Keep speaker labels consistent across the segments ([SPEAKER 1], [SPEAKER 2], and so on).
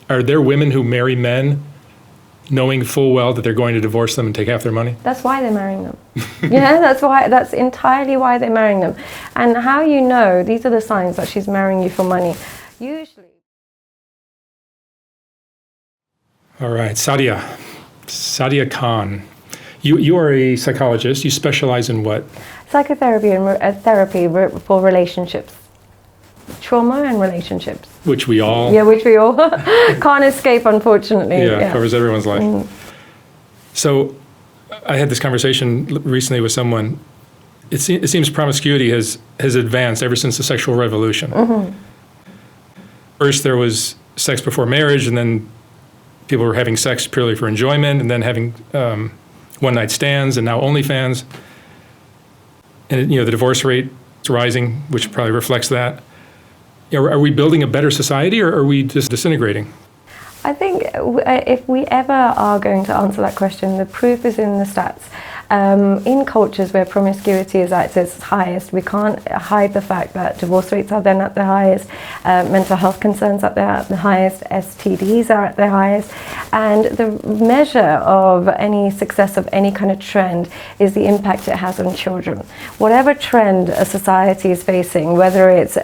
[SPEAKER 1] are there women who marry men knowing full well that they're going to divorce them and take half their money?
[SPEAKER 2] That's why they're marrying them. Yeah, that's entirely why they're marrying them. And how you know, these are the signs that she's marrying you for money. Usually.
[SPEAKER 1] All right, Sadia Khan. You are a psychologist. You specialize in what?
[SPEAKER 2] Psychotherapy and therapy for relationships. Trauma and relationships.
[SPEAKER 1] Which we all...
[SPEAKER 2] Yeah, which we all can't escape, unfortunately.
[SPEAKER 1] Yeah, covers everyone's life.
[SPEAKER 2] Mm.
[SPEAKER 1] So I had this conversation recently with someone. It seems promiscuity has advanced ever since the sexual revolution.
[SPEAKER 2] Mm-hmm.
[SPEAKER 1] First there was sex before marriage, and then people were having sex purely for enjoyment, and then having one-night stands, and now OnlyFans. And the divorce rate is rising, which probably reflects that. Are we building a better society, or are we just disintegrating?
[SPEAKER 2] I think if we ever are going to answer that question, the proof is in the stats. In cultures where promiscuity is at its highest, we can't hide the fact that divorce rates are then at their highest, mental health concerns are at the highest, STDs are at their highest, and the measure of any success of any kind of trend is the impact it has on children. Whatever trend a society is facing, whether it's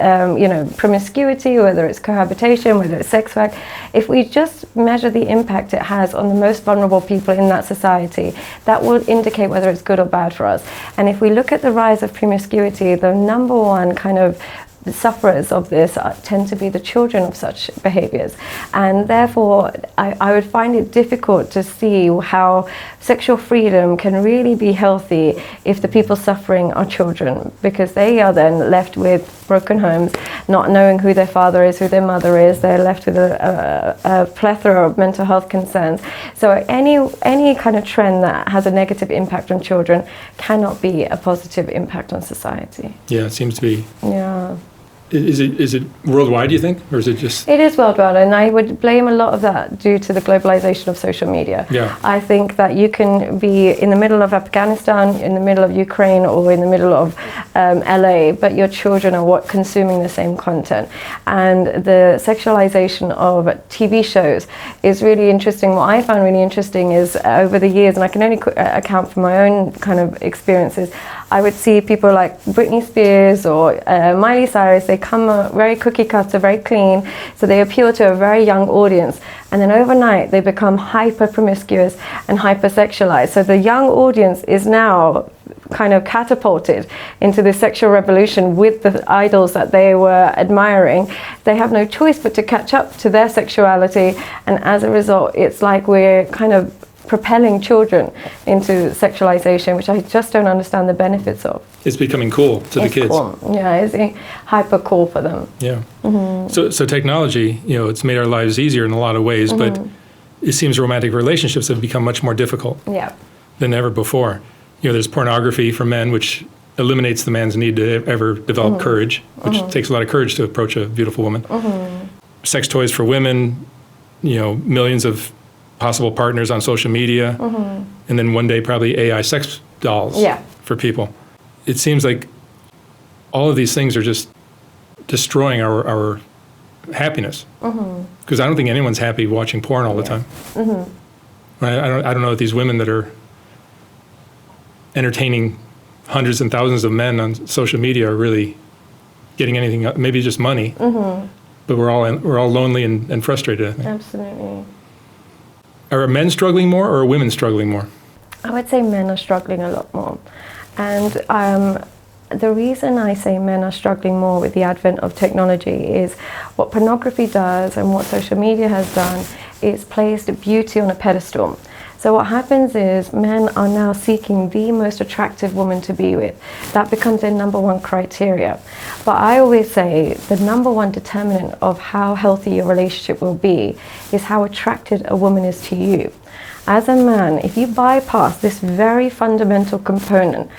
[SPEAKER 2] promiscuity, whether it's cohabitation, whether it's sex work, if we just measure the impact it has on the most vulnerable people in that society, that will indicate whether it's good or bad for us. And if we look at the rise of promiscuity, the number one kind of sufferers of this tend to be the children of such behaviors. And therefore, I would find it difficult to see how sexual freedom can really be healthy if the people suffering are children, because they are then left with broken homes, not knowing who their father is, who their mother is. They're left with a plethora of mental health concerns. So any kind of trend that has a negative impact on children cannot be a positive impact on society.
[SPEAKER 1] Yeah, it seems to be.
[SPEAKER 2] Yeah.
[SPEAKER 1] Is it worldwide, do you think? Or is it just...
[SPEAKER 2] It is worldwide, and I would blame a lot of that due to the globalization of social media.
[SPEAKER 1] Yeah.
[SPEAKER 2] I think that you can be in the middle of Afghanistan, in the middle of Ukraine, or in the middle of LA, but your children are consuming the same content. And the sexualization of TV shows is really interesting. What I found really interesting is over the years, and I can only account for my own kind of experiences, I would see people like Britney Spears or Miley Cyrus. They come very cookie cutter, very clean, so they appeal to a very young audience, and then overnight they become hyper promiscuous and hyper sexualized. So the young audience is now kind of catapulted into this sexual revolution with the idols that they were admiring. They have no choice but to catch up to their sexuality, and as a result it's like we're kind of propelling children into sexualization, which I just don't understand the benefits of.
[SPEAKER 1] It's becoming cool to the kids.
[SPEAKER 2] Cool. Yeah, it's hyper cool for them.
[SPEAKER 1] Yeah. Mm-hmm. So technology, it's made our lives easier in a lot of ways, but it seems romantic relationships have become much more difficult than ever before. There's pornography for men, which eliminates the man's need to ever develop courage, which takes a lot of courage to approach a beautiful woman. Sex toys for women, millions of possible partners on social media, and then one day probably AI sex dolls for people. It seems like all of these things are just destroying our happiness, because I don't think anyone's happy watching porn all the time. I don't know if these women that are entertaining hundreds and thousands of men on social media are really getting anything, maybe just money, but we're all lonely and frustrated, I think.
[SPEAKER 2] Absolutely.
[SPEAKER 1] Are men struggling more, or are women struggling more?
[SPEAKER 2] I would say men are struggling a lot more. And the reason I say men are struggling more with the advent of technology is what pornography does and what social media has done is placed beauty on a pedestal. So what happens is men are now seeking the most attractive woman to be with. That becomes their number one criteria. But I always say the number one determinant of how healthy your relationship will be is how attracted a woman is to you. As a man, if you bypass this very fundamental component,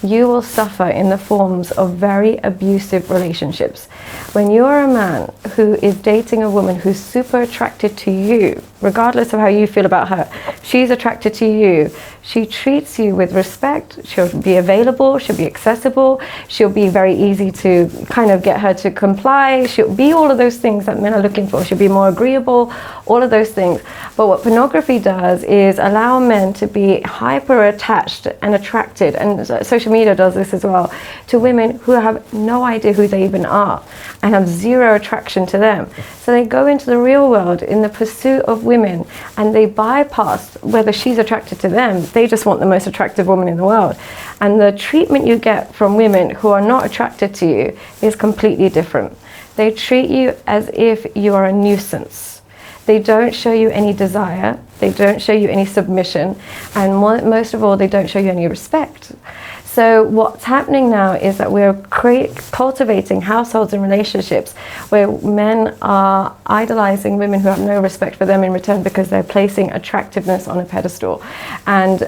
[SPEAKER 2] you will suffer in the forms of very abusive relationships. When you're a man who is dating a woman who's super attracted to you, regardless of how you feel about her, she's attracted to you, she treats you with respect, she'll be available, she'll be accessible, she'll be very easy to kind of get her to comply, she'll be all of those things that men are looking for, she'll be more agreeable, all of those things. But what pornography does is allow men to be hyper attached and attracted, and social media does this as well, to women who have no idea who they even are and have zero attraction to them. So they go into the real world in the pursuit of women, and they bypass whether she's attracted to them. They just want the most attractive woman in the world. And the treatment you get from women who are not attracted to you is completely different. They treat you as if you are a nuisance. They don't show you any desire, they don't show you any submission, and most of all, they don't show you any respect. So what's happening now is that we're cultivating households and relationships where men are idolizing women who have no respect for them in return because they're placing attractiveness on a pedestal. And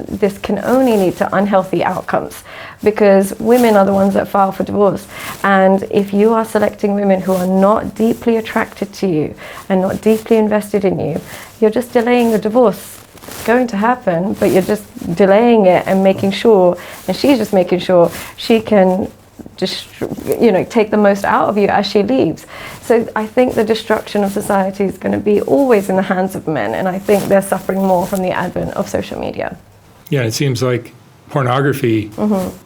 [SPEAKER 2] this can only lead to unhealthy outcomes, because women are the ones that file for divorce. And if you are selecting women who are not deeply attracted to you and not deeply invested in you, you're just delaying the divorce. It's going to happen, but you're just delaying it and making sure, and she's just making sure she can just, take the most out of you as she leaves. So I think the destruction of society is going to be always in the hands of men, and I think they're suffering more from the advent of social media.
[SPEAKER 1] Yeah, it seems like pornography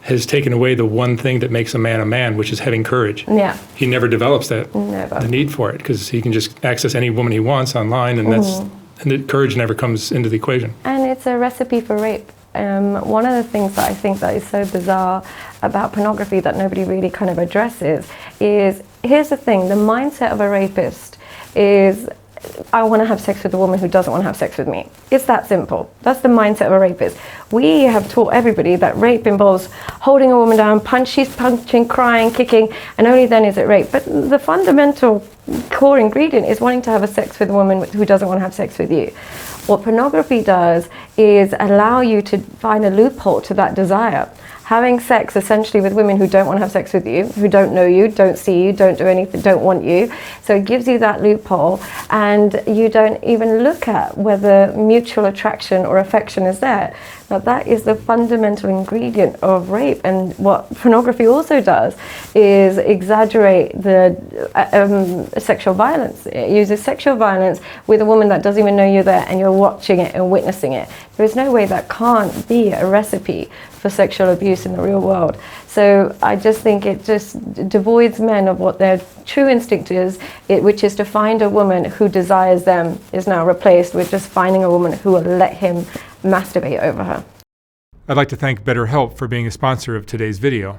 [SPEAKER 1] has taken away the one thing that makes a man, which is having courage.
[SPEAKER 2] Yeah.
[SPEAKER 1] He never develops that,
[SPEAKER 2] Never.
[SPEAKER 1] the need for it, because he can just access any woman he wants online, and and the courage never comes into the equation.
[SPEAKER 2] And it's a recipe for rape. One of the things that I think that is so bizarre about pornography that nobody really kind of addresses is, here's the thing, the mindset of a rapist is, I want to have sex with a woman who doesn't want to have sex with me. It's that simple. That's the mindset of a rapist. We have taught everybody that rape involves holding a woman down, she's punching, crying, kicking, and only then is it rape. But the fundamental core ingredient is wanting to have a sex with a woman who doesn't want to have sex with you. What pornography does is allow you to find a loophole to that desire. Having sex essentially with women who don't want to have sex with you, who don't know you, don't see you, don't do anything, don't want you. So it gives you that loophole, and you don't even look at whether mutual attraction or affection is there. Now that is the fundamental ingredient of rape, and what pornography also does is exaggerate the sexual violence. It uses sexual violence with a woman that doesn't even know you're there, and you're watching it and witnessing it. There is no way that can't be a recipe for sexual abuse in the real world. So I just think it just devoids men of what their true instinct is, which is to find a woman who desires them, is now replaced with just finding a woman who will let him masturbate over her.
[SPEAKER 1] I'd like to thank BetterHelp for being a sponsor of today's video.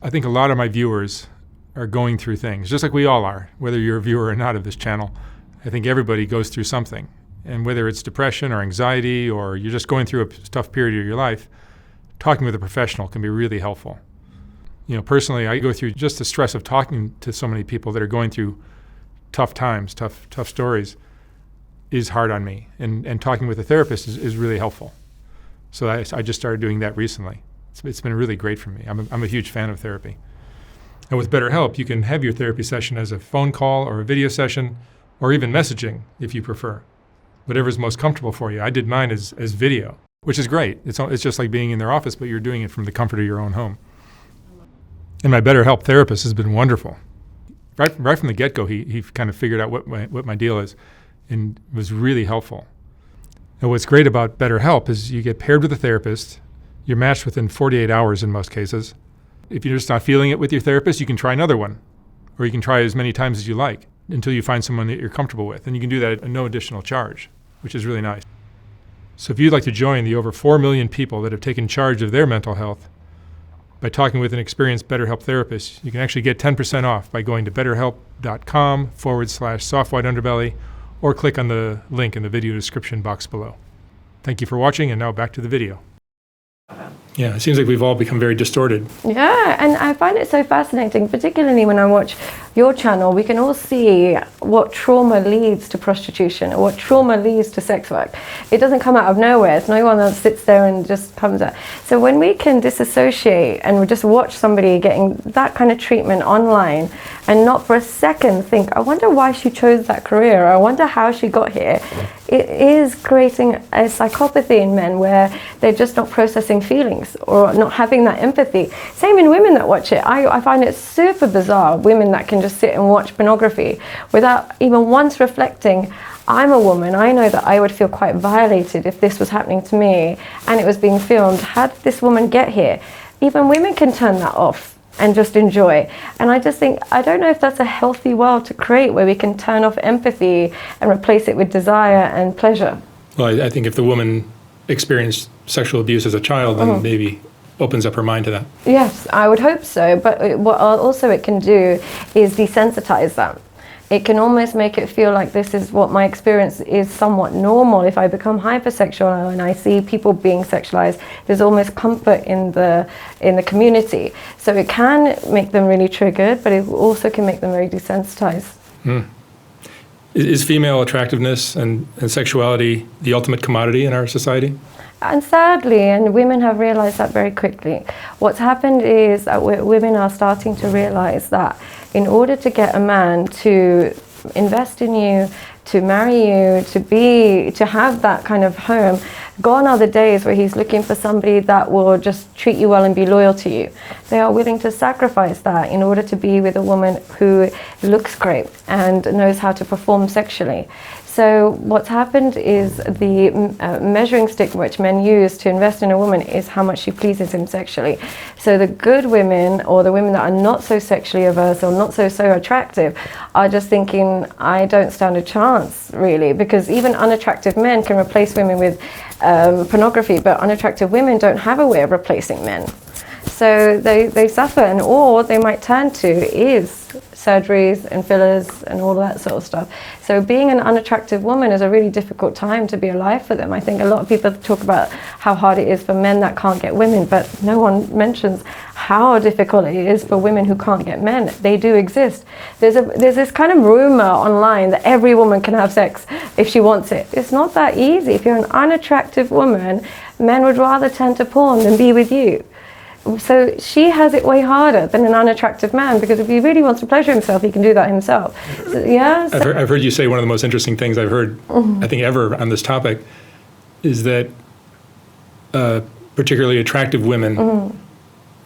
[SPEAKER 1] I think a lot of my viewers are going through things, just like we all are, whether you're a viewer or not of this channel. I think everybody goes through something. And whether it's depression or anxiety, or you're just going through a tough period of your life, talking with a professional can be really helpful. Personally, I go through just the stress of talking to so many people that are going through tough times, tough stories, is hard on me. And talking with a therapist is really helpful. So I just started doing that recently. It's been really great for me. I'm a huge fan of therapy. And with BetterHelp, you can have your therapy session as a phone call or a video session, or even messaging if you prefer. Whatever's most comfortable for you. I did mine as video, which is great. It's just like being in their office, but you're doing it from the comfort of your own home. And my BetterHelp therapist has been wonderful. Right from the get-go, he kind of figured out what my deal is, and was really helpful. And what's great about BetterHelp is you get paired with a therapist. You're matched within 48 hours in most cases. If you're just not feeling it with your therapist, you can try another one, or you can try as many times as you like until you find someone that you're comfortable with. And you can do that at no additional charge, which is really nice. So if you'd like to join the over 4 million people that have taken charge of their mental health by talking with an experienced BetterHelp therapist, you can actually get 10% off by going to betterhelp.com/soft white underbelly, or click on the link in the video description box below. Thank you for watching, and now back to the video. Yeah, it seems like we've all become very distorted.
[SPEAKER 2] Yeah, and I find it so fascinating, particularly when I watch your channel, we can all see what trauma leads to prostitution, or what trauma leads to sex work. It doesn't come out of nowhere. It's no one that sits there and just comes out. So when we can disassociate and we just watch somebody getting that kind of treatment online and not for a second think, I wonder why she chose that career, or I wonder how she got here, it is creating a psychopathy in men where they're just not processing feelings or not having that empathy. Same in women that watch it. I find it super bizarre, women that can just sit and watch pornography without even once reflecting, I'm a woman, I know that I would feel quite violated if this was happening to me and it was being filmed. How did this woman get here? Even women can turn that off and just enjoy. And I just think, I don't know if that's a healthy world to create, where we can turn off empathy and replace it with desire and pleasure.
[SPEAKER 1] Well, I think if the woman experienced sexual abuse as a child, then maybe opens up her mind to that.
[SPEAKER 2] Yes, I would hope so. But what also it can do is desensitize that. It can almost make it feel like this is what my experience is somewhat normal. If I become hypersexual and I see people being sexualized, there's almost comfort in the community. So it can make them really triggered, but it also can make them very desensitized.
[SPEAKER 1] Is female attractiveness and sexuality the ultimate commodity in our society?
[SPEAKER 2] And sadly, and women have realized that very quickly. What's happened is that women are starting to realize that in order to get a man to invest in you, to marry you, to have that kind of home, gone are the days where he's looking for somebody that will just treat you well and be loyal to you. They are willing to sacrifice that in order to be with a woman who looks great and knows how to perform sexually. So what's happened is the measuring stick which men use to invest in a woman is how much she pleases him sexually. So the good women, or the women that are not so sexually averse or not so attractive, are just thinking, I don't stand a chance, really, because even unattractive men can replace women with pornography, but unattractive women don't have a way of replacing men. So they suffer, and all they might turn to is surgeries and fillers and all that sort of stuff. So being an unattractive woman is a really difficult time to be alive for them. I think a lot of people talk about how hard it is for men that can't get women, but no one mentions how difficult it is for women who can't get men. They do exist. There's this kind of rumor online that every woman can have sex if she wants it. It's not that easy. If you're an unattractive woman, men would rather turn to porn than be with you. So she has it way harder than an unattractive man, because if he really wants to pleasure himself, he can do that himself. So, yeah. So
[SPEAKER 1] I've heard you say one of the most interesting things I've heard, I think, ever on this topic, is that particularly attractive women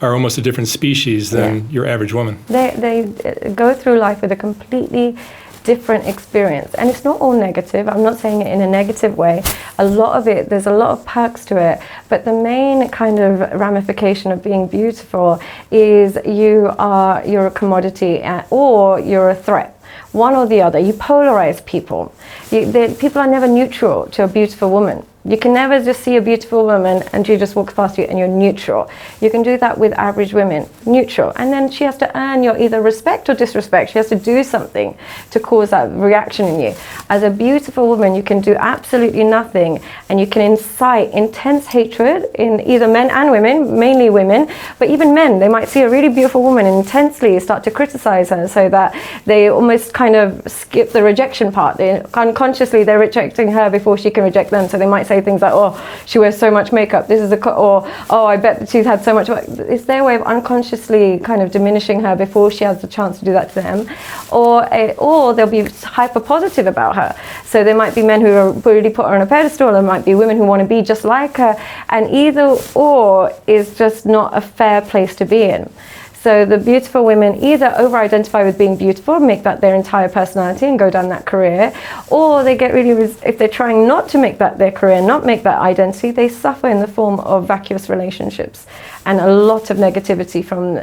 [SPEAKER 1] are almost a different species than your average woman.
[SPEAKER 2] They go through life with a completely different experience, and it's not all negative. I'm not saying it in a negative way. A lot of it, there's a lot of perks to it, but the main kind of ramification of being beautiful is you're a commodity, or you're a threat. One or the other. You polarize people. People are never neutral to a beautiful woman. You can never just see a beautiful woman and she just walks past you and you're neutral. You can do that with average women, neutral. And then she has to earn your either respect or disrespect. She has to do something to cause that reaction in you. As a beautiful woman, you can do absolutely nothing, and you can incite intense hatred in either men and women, mainly women, but even men. They might see a really beautiful woman and intensely start to criticize her, so that they almost kind of skip the rejection part. Unconsciously, they're rejecting her before she can reject them. So they might say things like, oh, she wears so much makeup, or oh, I bet that she's had so much. It's their way of unconsciously kind of diminishing her before she has the chance to do that to them. Or they'll be hyper positive about her. So there might be men who really put her on a pedestal, there might be women who want to be just like her, and either or is just not a fair place to be in. So the beautiful women either over-identify with being beautiful, make that their entire personality and go down that career, or they get really, if they're trying not to make that their career, not make that identity, they suffer in the form of vacuous relationships and a lot of negativity from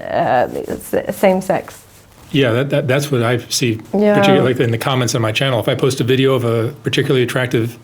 [SPEAKER 2] same sex.
[SPEAKER 1] Yeah, that's what I see, particularly like in the comments on my channel. If I post a video of a particularly attractive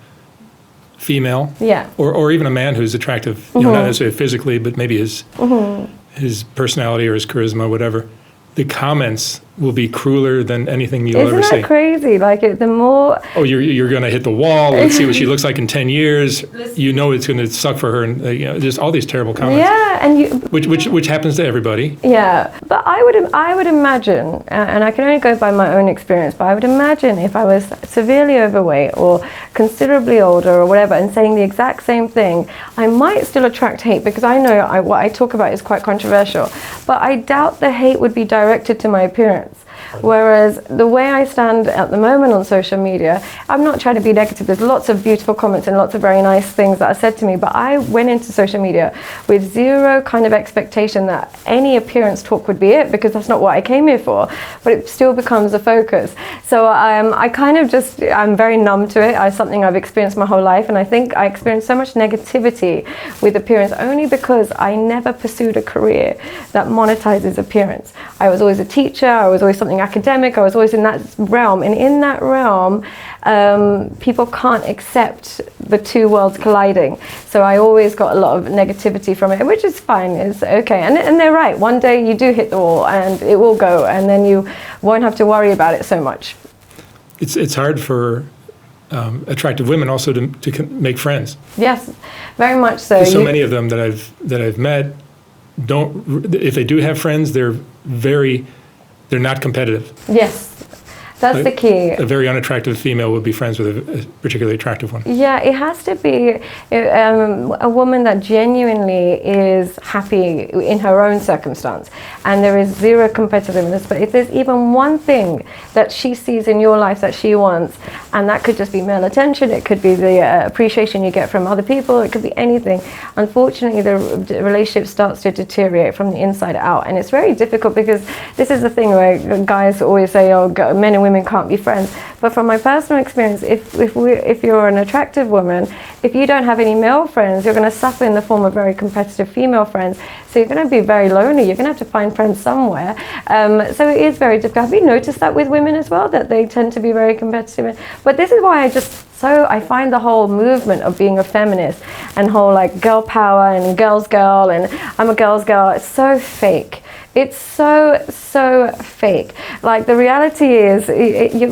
[SPEAKER 1] female, or even a man who's attractive, you know, not necessarily physically, but maybe his personality or his charisma, whatever, the comments will be crueler than anything you'll ever see.
[SPEAKER 2] Isn't that crazy? Like the more...
[SPEAKER 1] Oh, you're going to hit the wall. Let's see what she looks like in 10 years. You know it's going to suck for her. And just all these terrible comments.
[SPEAKER 2] Yeah, and
[SPEAKER 1] which happens to everybody.
[SPEAKER 2] Yeah, but I would imagine, and I can only go by my own experience, but I would imagine if I was severely overweight or considerably older or whatever and saying the exact same thing, I might still attract hate, because I know what I talk about is quite controversial. But I doubt the hate would be directed to my appearance. Whereas the way I stand at the moment on social media, I'm not trying to be negative. There's lots of beautiful comments and lots of very nice things that are said to me, but I went into social media with zero kind of expectation that any appearance talk would be it, because that's not what I came here for, but it still becomes a focus. So I kind of just, I'm very numb to it. It's something I've experienced my whole life, and I think I experienced so much negativity with appearance only because I never pursued a career that monetizes appearance. I was always a teacher, I was always something academic, I was always in that realm, and in that realm people can't accept the two worlds colliding, so I always got a lot of negativity from it, which is fine, it's okay, and they're right, one day you do hit the wall and it will go, and then you won't have to worry about it so much. It's
[SPEAKER 1] hard for attractive women also to make friends.
[SPEAKER 2] Yes, very much so.
[SPEAKER 1] So many of them that I've met don't, if they do have friends, they're not competitive.
[SPEAKER 2] Yes, that's the key.
[SPEAKER 1] A very unattractive female would be friends with a particularly attractive one. Yeah,
[SPEAKER 2] it has to be a woman that genuinely is happy in her own circumstance, and there is zero competitiveness. But if there's even one thing that she sees in your life that she wants, and that could just be male attention, it could be the appreciation you get from other people, it could be anything. Unfortunately, the relationship starts to deteriorate from the inside out, and it's very difficult, because this is the thing where guys always say, oh, men and women can't be friends. But from my personal experience, if you're an attractive woman, if you don't have any male friends, you're going to suffer in the form of very competitive female friends. So you're going to be very lonely. You're going to have to find friends somewhere. So it is very difficult. Have you noticed that with women as well, that they tend to be very competitive? But this is why I find the whole movement of being a feminist and whole like girl power and girls girl and I'm a girl's girl, it's so fake. It's so fake. Like the reality is,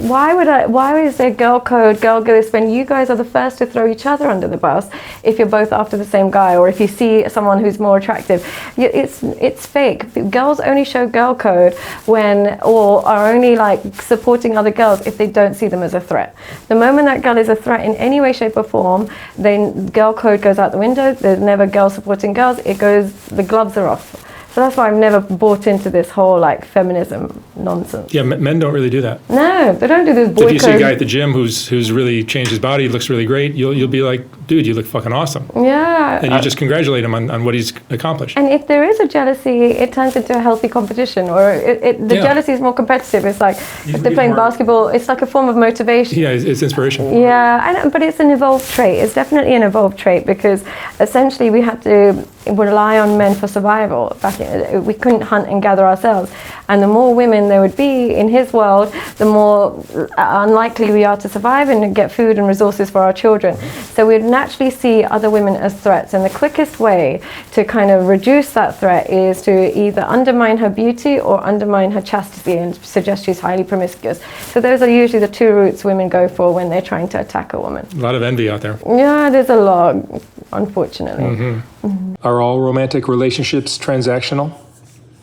[SPEAKER 2] why is there girl code, girl this, when you guys are the first to throw each other under the bus if you're both after the same guy, or if you see someone who's more attractive? It's fake. Girls only show girl code or are only like supporting other girls if they don't see them as a threat. The moment that girl is a threat in any way, shape or form, then girl code goes out the window. There's never girls supporting girls. The gloves are off. So that's why I've never bought into this whole like feminism nonsense.
[SPEAKER 1] Yeah, men don't really do that.
[SPEAKER 2] No, they don't do this boy code.
[SPEAKER 1] If you see a guy at the gym who's really changed his body, looks really great, you'll be like, dude, you look fucking awesome.
[SPEAKER 2] Yeah.
[SPEAKER 1] And you just congratulate him on what he's accomplished.
[SPEAKER 2] And if there is a jealousy, it turns into a healthy competition, or the jealousy is more competitive. It's like if they're playing basketball, it's like a form of motivation.
[SPEAKER 1] Yeah, it's inspiration.
[SPEAKER 2] Yeah, but it's an evolved trait. It's definitely an evolved trait, because essentially we had to rely on men for survival. We couldn't hunt and gather ourselves. And the more women there would be in his world, the more unlikely we are to survive and get food and resources for our children. So we'd naturally see other women as threats. And the quickest way to kind of reduce that threat is to either undermine her beauty or undermine her chastity and suggest she's highly promiscuous. So those are usually the two routes women go for when they're trying to attack a woman.
[SPEAKER 1] A lot of envy out there.
[SPEAKER 2] Yeah, there's a lot, unfortunately.
[SPEAKER 1] Mm-hmm. Mm-hmm. Are all romantic relationships transactional?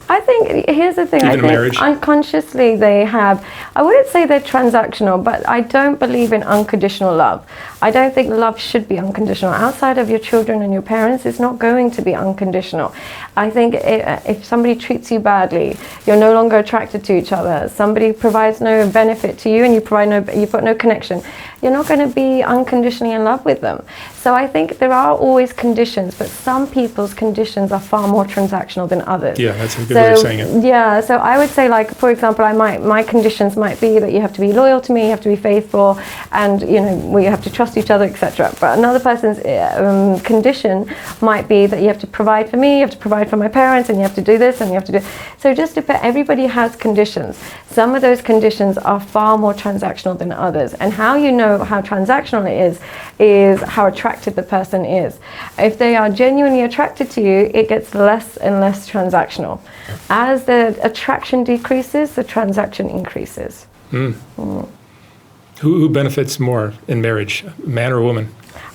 [SPEAKER 2] I think, here's the thing,
[SPEAKER 1] Even
[SPEAKER 2] I think
[SPEAKER 1] marriage?
[SPEAKER 2] Unconsciously they have, I wouldn't say they're transactional, but I don't believe in unconditional love. I don't think love should be unconditional. Outside of your children and your parents, it's not going to be unconditional. I think if somebody treats you badly, you're no longer attracted to each other, somebody provides no benefit to you and you've got no connection, you're not going to be unconditionally in love with them. So I think there are always conditions, but some people's conditions are far more transactional than others.
[SPEAKER 1] Yeah, that's a good way of saying it.
[SPEAKER 2] Yeah, so I would say, like, for example, my conditions might be that you have to be loyal to me, you have to be faithful, and we have to trust each other, etc. But another person's condition might be that you have to provide for me, you have to provide provide for my parents, and you have to do this, and you have to do. So just everybody has conditions. Some of those conditions are far more transactional than others. And how you know how transactional it is how attracted the person is. If they are genuinely attracted to you, it gets less and less transactional. As the attraction decreases, the transaction increases.
[SPEAKER 1] Who benefits more in marriage, man or woman?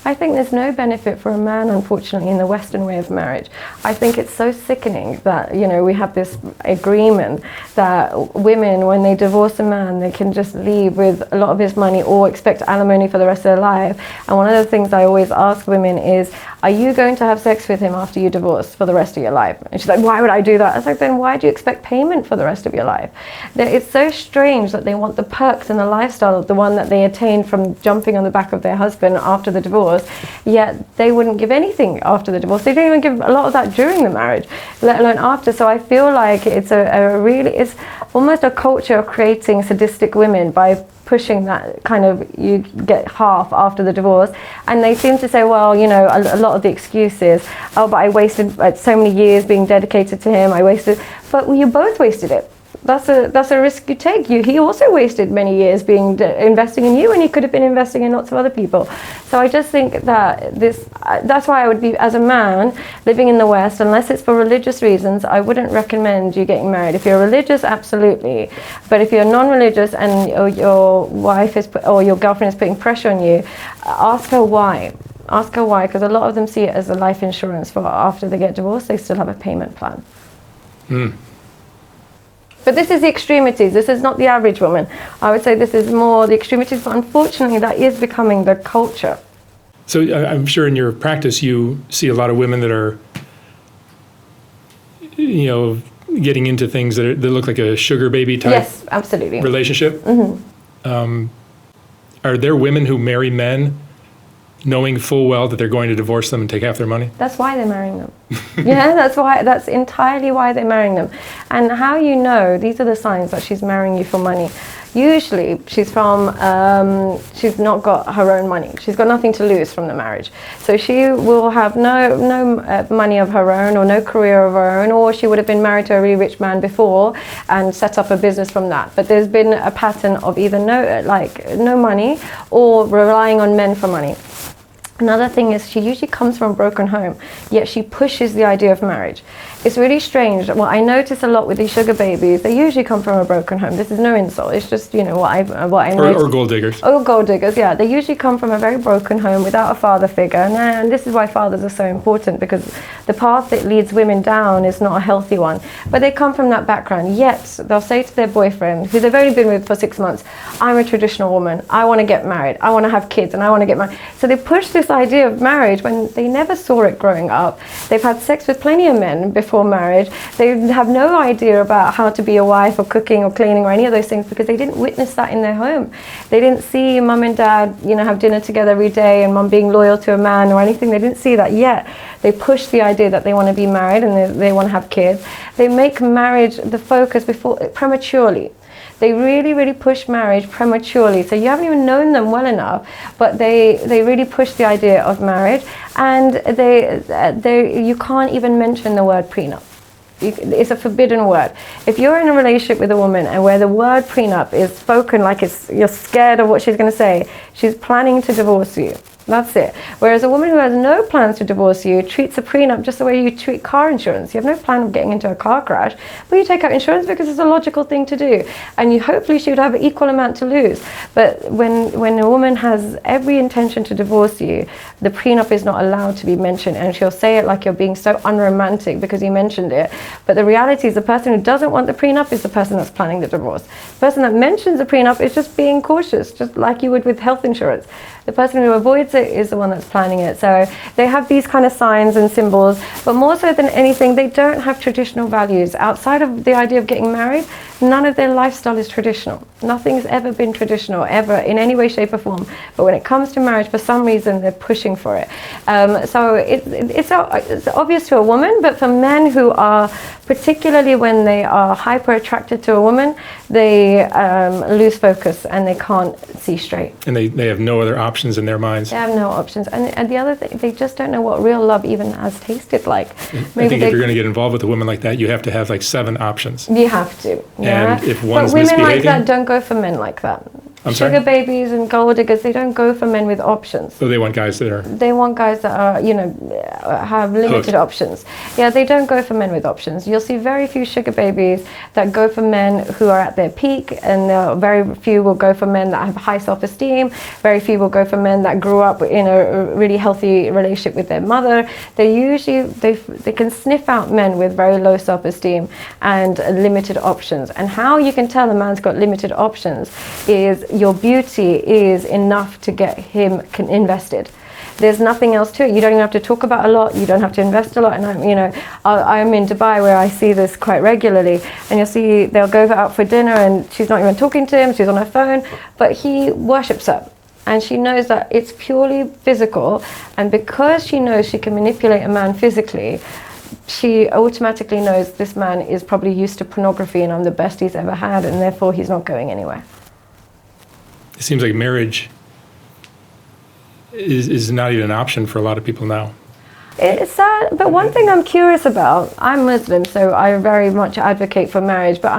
[SPEAKER 2] I think there's no benefit for a man, unfortunately, in the Western way of marriage. I think it's so sickening that, we have this agreement that women, when they divorce a man, they can just leave with a lot of his money or expect alimony for the rest of their life. And one of the things I always ask women is, are you going to have sex with him after you divorce for the rest of your life? And she's like, why would I do that? I was like, then why do you expect payment for the rest of your life? It's so strange that they want the perks and the lifestyle of the one that they attained from jumping on the back of their husband after the divorce, yet they wouldn't give anything after the divorce. They didn't even give a lot of that during the marriage, let alone after. So I feel like it's it's almost a culture of creating sadistic women by pushing that kind of, you get half after the divorce. And they seem to say, well, a lot of the excuses, oh, but I wasted so many years being dedicated to him, but you both wasted it. That's a risk you take. He also wasted many years investing in you, and he could have been investing in lots of other people. So I just think that that's why I would be, as a man living in the West, unless it's for religious reasons, I wouldn't recommend you getting married. If you're religious, absolutely. But if you're non-religious and your wife or your girlfriend is putting pressure on you, ask her why. Ask her why, because a lot of them see it as a life insurance for after they get divorced, they still have a payment plan. But this is the extremities. This is not the average woman. I would say this is more the extremities, but unfortunately that is becoming the culture.
[SPEAKER 1] So I'm sure in your practice you see a lot of women that are, getting into things that look like a sugar baby type
[SPEAKER 2] yes, absolutely.
[SPEAKER 1] Relationship. Are there women who marry men knowing full well that they're going to divorce them and take half their money?
[SPEAKER 2] That's why they're marrying them. That's entirely why they're marrying them. And how these are the signs that she's marrying you for money. Usually she's not got her own money. She's got nothing to lose from the marriage. So she will have no money of her own, or no career of her own, or she would have been married to a really rich man before and set up a business from that. But there's been a pattern of either no money or relying on men for money. Another thing is she usually comes from a broken home, yet she pushes the idea of marriage. It's really strange. Well, I notice a lot with these sugar babies, they usually come from a broken home. This is no insult. It's just, what I notice.
[SPEAKER 1] Or gold diggers.
[SPEAKER 2] Oh, gold diggers, yeah. They usually come from a very broken home without a father figure. And this is why fathers are so important, because the path that leads women down is not a healthy one. But they come from that background. Yet they'll say to their boyfriend, who they've only been with for 6 months, I'm a traditional woman. I want to get married. I want to have kids, and I want to get married. So they push this idea of marriage when they never saw it growing up. They've had sex with plenty of men before marriage. They have no idea about how to be a wife or cooking or cleaning or any of those things, because they didn't witness that in their home. They didn't see mum and dad, have dinner together every day and mum being loyal to a man or anything. They didn't see that yet. They push the idea that they want to be married and they want to have kids. They make marriage the focus prematurely. They really, really push marriage prematurely. So you haven't even known them well enough, but they really push the idea of marriage, and you can't even mention the word prenup. It's a forbidden word. If you're in a relationship with a woman and where the word prenup is spoken like you're scared of what she's going to say, she's planning to divorce you. That's it. Whereas a woman who has no plans to divorce you treats a prenup just the way you treat car insurance. You have no plan of getting into a car crash, but you take out insurance because it's a logical thing to do. And hopefully she would have an equal amount to lose. But when a woman has every intention to divorce you, the prenup is not allowed to be mentioned. And she'll say it like you're being so unromantic because you mentioned it. But the reality is the person who doesn't want the prenup is the person that's planning the divorce. The person that mentions the prenup is just being cautious, just like you would with health insurance. The person who avoids it is the one that's planning it. So they have these kind of signs and symbols, but more so than anything, they don't have traditional values. Outside of the idea of getting married, none of their lifestyle is traditional. Nothing's ever been traditional, ever, in any way, shape or form. But when it comes to marriage, for some reason, they're pushing for it. So it's obvious to a woman, but for men who are, particularly when they are hyper attracted to a woman, they lose focus and they can't see straight.
[SPEAKER 1] And they have no other options in their minds.
[SPEAKER 2] They have no options. And the other thing, they just don't know what real love even has tasted like.
[SPEAKER 1] Maybe I think if you're going to get involved with a woman like that, you have to have like 7 options.
[SPEAKER 2] You have to. Yeah.
[SPEAKER 1] And if one's
[SPEAKER 2] but women like
[SPEAKER 1] misbehaving,
[SPEAKER 2] that don't go for men like that.
[SPEAKER 1] I'm
[SPEAKER 2] Sugar
[SPEAKER 1] sorry?
[SPEAKER 2] babies and gold diggers, they don't go for men with options.
[SPEAKER 1] So they want guys that are
[SPEAKER 2] They want guys that are, have limited
[SPEAKER 1] hooked.
[SPEAKER 2] options. Yeah, they don't go for men with options. You'll see very few sugar babies that go for men who are at their peak, and very few will go for men that have high self-esteem. Very few will go for men that grew up in a really healthy relationship with their mother. They usually, they can sniff out men with very low self-esteem and limited options. And how you can tell a man's got limited options is your beauty is enough to get him invested. There's nothing else to it. You don't even have to talk about a lot. You don't have to invest a lot. And I'm in Dubai where I see this quite regularly. And you'll see they'll go out for dinner and she's not even talking to him. She's on her phone, but he worships her. And she knows that it's purely physical. And because she knows she can manipulate a man physically, she automatically knows this man is probably used to pornography and I'm the best he's ever had, and therefore he's not going anywhere.
[SPEAKER 1] it seems like marriage is not even an option for a lot of people now.
[SPEAKER 2] It's sad, but one thing I'm curious about, I'm Muslim, so I very much advocate for marriage, but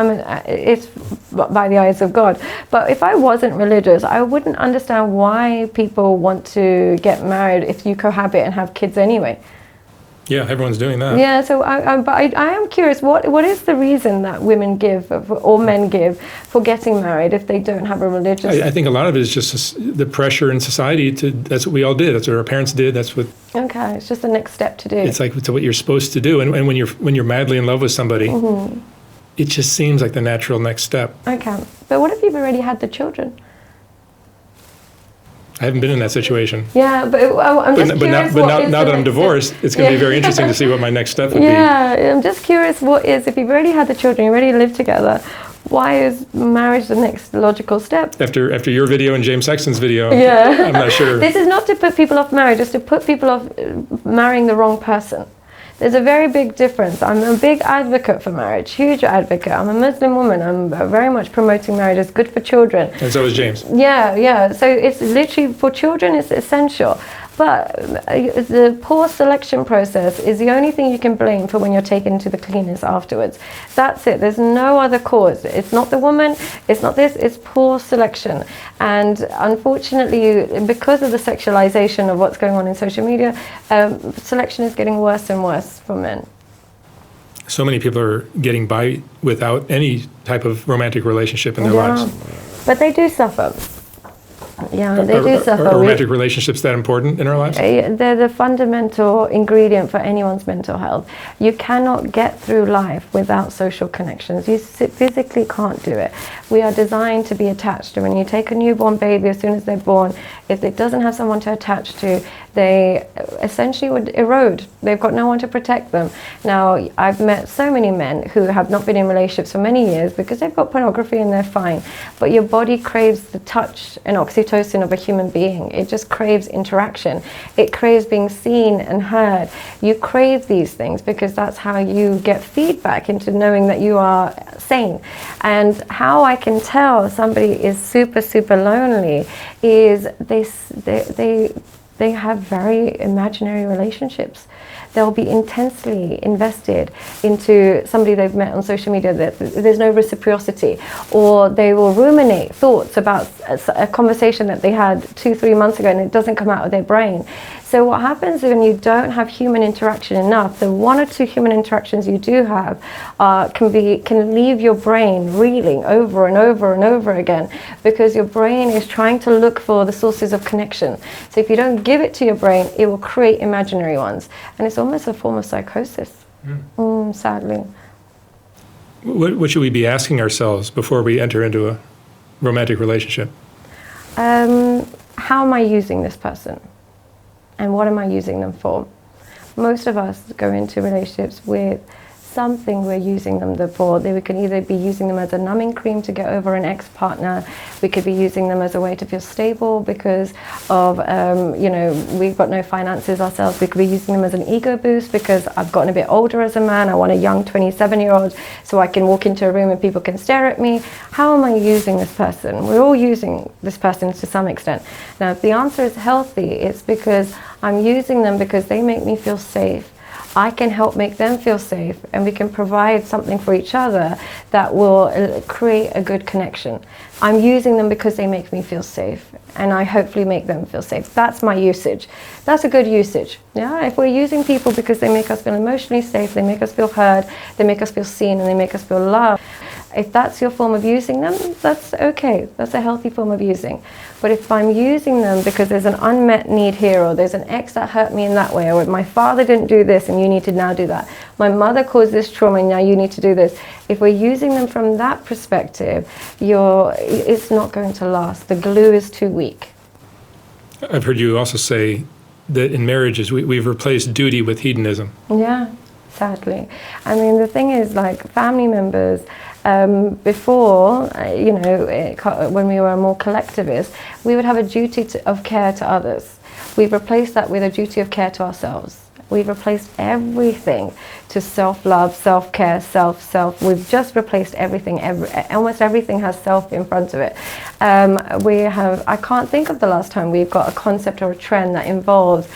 [SPEAKER 2] it's by the eyes of God. But if I wasn't religious, I wouldn't understand why people want to get married if you cohabit and have kids anyway.
[SPEAKER 1] Yeah, everyone's doing that.
[SPEAKER 2] Yeah, so I am curious, what is the reason that women give, or men give, for getting married if they don't have a religious...
[SPEAKER 1] I think a lot of it is just the pressure in society that's what we all did. That's what our parents did. That's what...
[SPEAKER 2] Okay, it's just the next step to do.
[SPEAKER 1] It's like it's what you're supposed to do. And when you're madly in love with somebody, it just seems like the natural next step.
[SPEAKER 2] Okay, but what if you've already had the children?
[SPEAKER 1] I haven't been in that situation.
[SPEAKER 2] Yeah, but I'm just curious.
[SPEAKER 1] Now that I'm divorced, it's going to be very interesting to see what my next step would be.
[SPEAKER 2] Yeah, I'm just curious what is, if you've already had the children, you already live together, why is marriage the next logical step?
[SPEAKER 1] After your video and James Sexton's video,
[SPEAKER 2] yeah.
[SPEAKER 1] I'm not sure.
[SPEAKER 2] This is not to put people off marriage, it's to put people off marrying the wrong person. There's a very big difference. I'm a big advocate for marriage, huge advocate. I'm a Muslim woman. I'm very much promoting marriage. It's good for children.
[SPEAKER 1] And so is James.
[SPEAKER 2] Yeah. So it's literally, for children, it's essential. But the poor selection process is the only thing you can blame for when you're taken to the cleaners afterwards. That's it. There's no other cause. It's not the woman. It's not this. It's poor selection. And unfortunately, because of the sexualization of what's going on in social media, selection is getting worse and worse for men.
[SPEAKER 1] So many people are getting by without any type of romantic relationship in their lives.
[SPEAKER 2] But they do suffer. Yeah, they do suffer.
[SPEAKER 1] Are romantic relationships that important in our lives?
[SPEAKER 2] They're the fundamental ingredient for anyone's mental health. You cannot get through life without social connections. You physically can't do it. We are designed to be attached. And when you take a newborn baby, as soon as they're born, if it doesn't have someone to attach to, they essentially would erode. They've got no one to protect them. Now, I've met so many men who have not been in relationships for many years because they've got pornography and they're fine. But your body craves the touch and oxytocin of a human being. It just craves interaction. It craves being seen and heard. You crave these things because that's how you get feedback into knowing that you are sane. And how I can tell somebody is super, super lonely is they have very imaginary relationships. They'll be intensely invested into somebody they've met on social media that there's no reciprocity, or they will ruminate thoughts about a conversation that they had 2-3 months ago and it doesn't come out of their brain. So what happens when you don't have human interaction enough, the 1 or 2 human interactions you do have can leave your brain reeling over and over and over again, because your brain is trying to look for the sources of connection. So if you don't give it to your brain, it will create imaginary ones. And it's almost a form of psychosis, sadly.
[SPEAKER 1] What should we be asking ourselves before we enter into a romantic relationship?
[SPEAKER 2] How am I using this person? And what am I using them for? Most of us go into relationships with something we're using them for. We can either be using them as a numbing cream to get over an ex-partner. We could be using them as a way to feel stable because of, we've got no finances ourselves. We could be using them as an ego boost because I've gotten a bit older as a man. I want a young 27-year-old so I can walk into a room and people can stare at me. How am I using this person? We're all using this person to some extent. Now, if the answer is healthy, it's because I'm using them because they make me feel safe. I can help make them feel safe, and we can provide something for each other that will create a good connection. I'm using them because they make me feel safe, and I hopefully make them feel safe. That's my usage. That's a good usage. Yeah, if we're using people because they make us feel emotionally safe, they make us feel heard, they make us feel seen, and they make us feel loved. If that's your form of using them, that's okay. That's a healthy form of using. But if I'm using them because there's an unmet need here, or there's an ex that hurt me in that way, or my father didn't do this and you need to now do that, my mother caused this trauma and now you need to do this. If we're using them from that perspective, it's not going to last. The glue is too weak.
[SPEAKER 1] I've heard you also say that in marriages we've replaced duty with hedonism.
[SPEAKER 2] Yeah, sadly. I mean, the thing is, like, family members, before, when we were more collectivist, we would have a duty of care to others. We've replaced that with a duty of care to ourselves. We've replaced everything to self-love, self-care, self. We've just replaced everything. Almost everything has self in front of it. I can't think of the last time we've got a concept or a trend that involves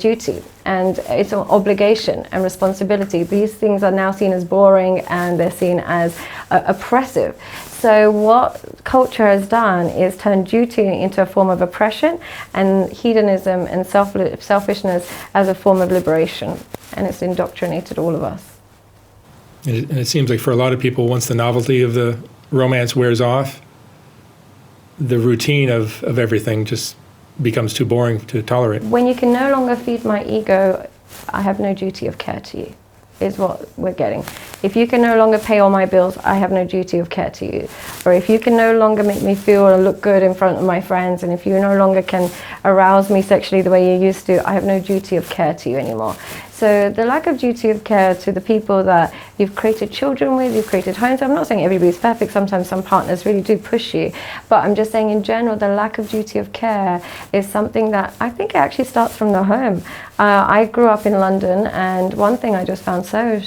[SPEAKER 2] duty, and it's an obligation and responsibility. These things are now seen as boring, and they're seen as oppressive. So what culture has done is turn duty into a form of oppression, and hedonism and selfishness as a form of liberation. And it's indoctrinated all of us.
[SPEAKER 1] And it seems like for a lot of people, once the novelty of the romance wears off, the routine of everything just becomes too boring to tolerate.
[SPEAKER 2] When you can no longer feed my ego, I have no duty of care to you, is what we're getting. If you can no longer pay all my bills, I have no duty of care to you. Or if you can no longer make me feel or look good in front of my friends, and if you no longer can arouse me sexually the way you used to, I have no duty of care to you anymore. So the lack of duty of care to the people that you've created children with, you've created homes. I'm not saying everybody's perfect. Sometimes some partners really do push you. But I'm just saying in general, the lack of duty of care is something that I think it actually starts from the home. I grew up in London, and one thing I just found so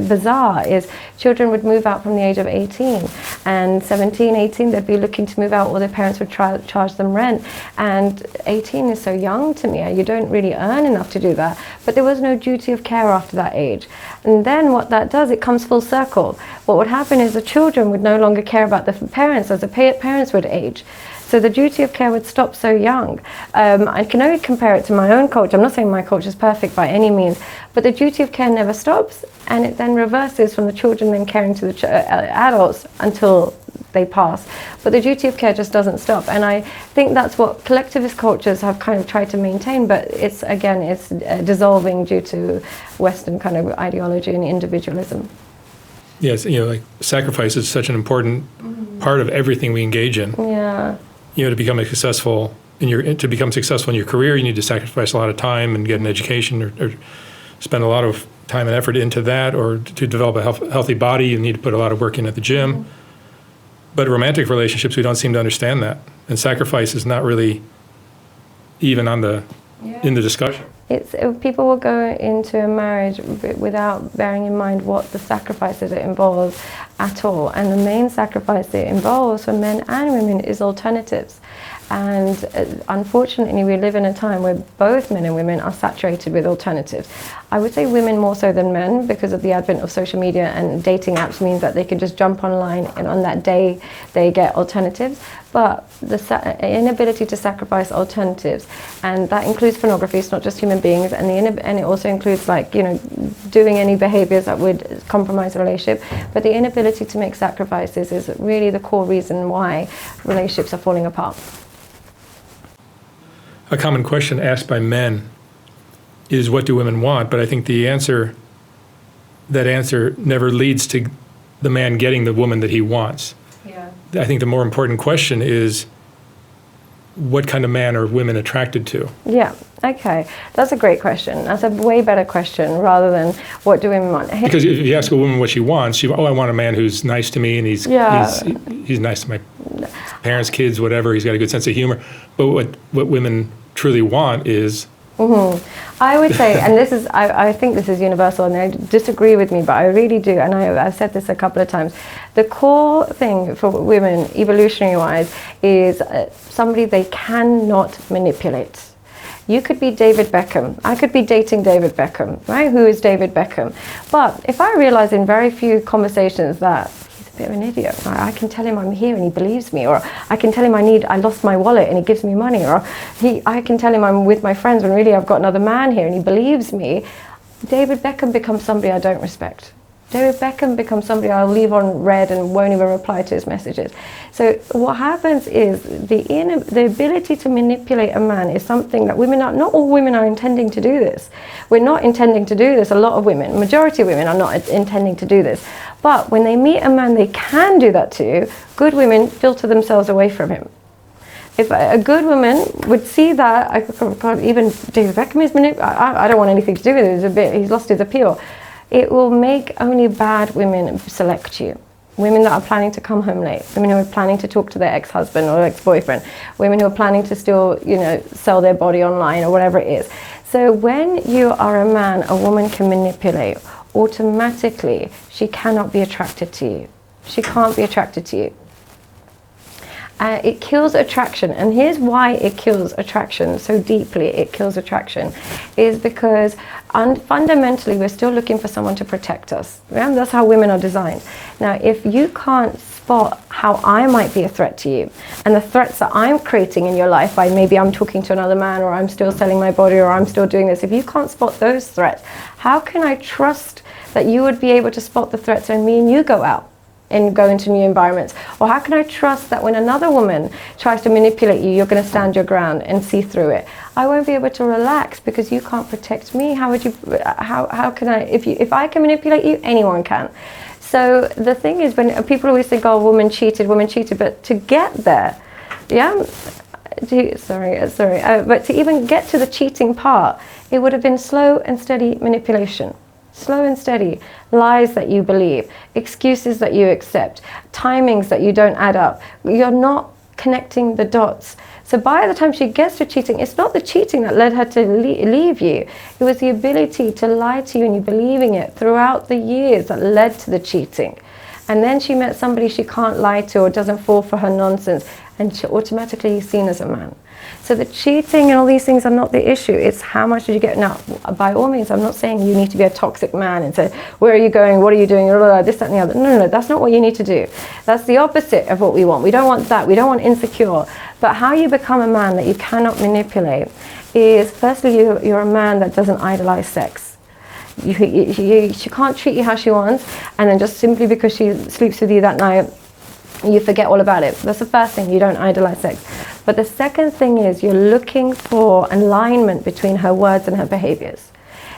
[SPEAKER 2] bizarre is children would move out from the age of 18, and 17, 18, they'd be looking to move out, or their parents would charge them rent. And 18 is so young to me. You don't really earn enough to do that. But there was no duty of care after that age. And then what that does, it comes full circle. What would happen is the children would no longer care about the parents as the parents would age. So the duty of care would stop so young. I can only compare it to my own culture. I'm not saying my culture is perfect by any means, but the duty of care never stops, and it then reverses from the children then caring to the adults until they pass. But the duty of care just doesn't stop, and I think that's what collectivist cultures have kind of tried to maintain, but it's dissolving due to Western kind of ideology and individualism.
[SPEAKER 1] Yes, like sacrifice is such an important part of everything we engage in.
[SPEAKER 2] Yeah.
[SPEAKER 1] To become successful in your career, you need to sacrifice a lot of time and get an education, or spend a lot of time and effort into that, or to develop a healthy body, you need to put a lot of work in at the gym. Mm-hmm. But romantic relationships, we don't seem to understand that, and sacrifice is not really even in the discussion.
[SPEAKER 2] People will go into a marriage without bearing in mind what the sacrifices it involves at all. And the main sacrifice it involves for men and women is alternatives. And unfortunately, we live in a time where both men and women are saturated with alternatives. I would say women more so than men, because of the advent of social media and dating apps means that they can just jump online and on that day they get alternatives. But the inability to sacrifice alternatives, and that includes pornography, it's not just human beings, and it also includes doing any behaviors that would compromise a relationship. But the inability to make sacrifices is really the core reason why relationships are falling apart.
[SPEAKER 1] A common question asked by men is, what do women want? But I think that answer never leads to the man getting the woman that he wants. Yeah. I think the more important question is, what kind of man are women attracted to?
[SPEAKER 2] Yeah, okay. That's a great question. That's a way better question rather than what do women want.
[SPEAKER 1] Because if you ask a woman what she wants, I want a man who's nice to me and he's nice to my parents, kids, whatever. He's got a good sense of humor. But what women truly want is...
[SPEAKER 2] I would say, and this is, I think this is universal, and they disagree with me, but I really do, and I've said this a couple of times. The core thing for women, evolutionary-wise, is somebody they cannot manipulate. You could be David Beckham. I could be dating David Beckham, right? Who is David Beckham? But if I realize in very few conversations that he's a bit of an idiot, I can tell him I'm here and he believes me, or I can tell him I lost my wallet and he gives me money, or I can tell him I'm with my friends when really I've got another man here and he believes me. David Beckham becomes somebody I don't respect. David Beckham becomes somebody I'll leave on read and won't even reply to his messages. So what happens is the ability to manipulate a man is something that not all women are intending to do this. We're not intending to do this. A lot of women, majority of women are not intending to do this. But when they meet a man they can do that to, good women filter themselves away from him. If a good woman would see that, even David Beckham is I don't want anything to do with it, he's lost his appeal. It will make only bad women select you. Women that are planning to come home late, women who are planning to talk to their ex-husband or ex-boyfriend, women who are planning to still, sell their body online or whatever it is. So when you are a man a woman can manipulate, automatically she cannot be attracted to you. She can't be attracted to you. It kills attraction, and here's why it kills attraction so deeply. It kills attraction is because fundamentally we're still looking for someone to protect us. Yeah? That's how women are designed. Now if you can't spot how I might be a threat to you and the threats that I'm creating in your life by maybe I'm talking to another man, or I'm still selling my body, or I'm still doing this, if you can't spot those threats, how can I trust that you would be able to spot the threats when me and you go out and go into new environments? Or how can I trust that when another woman tries to manipulate you, you're going to stand your ground and see through it? I won't be able to relax because you can't protect me. How can I, if I can manipulate you, anyone can. So the thing is, when people always think, oh, woman cheated, but to get there, but to even get to the cheating part, it would have been slow and steady manipulation. Slow and steady, lies that you believe, excuses that you accept, timings that you don't add up. You're not connecting the dots. So by the time she gets to cheating, it's not the cheating that led her to leave you. It was the ability to lie to you and you believing it throughout the years that led to the cheating. And then she met somebody she can't lie to or doesn't fall for her nonsense, and she automatically is seen as a man. So the cheating and all these things are not the issue. It's how much did you get? Now, by all means, I'm not saying you need to be a toxic man and say, where are you going? What are you doing? This, that, and the other. No, that's not what you need to do. That's the opposite of what we want. We don't want that. We don't want insecure. But how you become a man that you cannot manipulate is, firstly, you're a man that doesn't idolize sex. She can't treat you how she wants, and then just simply because she sleeps with you that night, you forget all about it. That's the first thing. You don't idolize sex. But the second thing is you're looking for alignment between her words and her behaviors.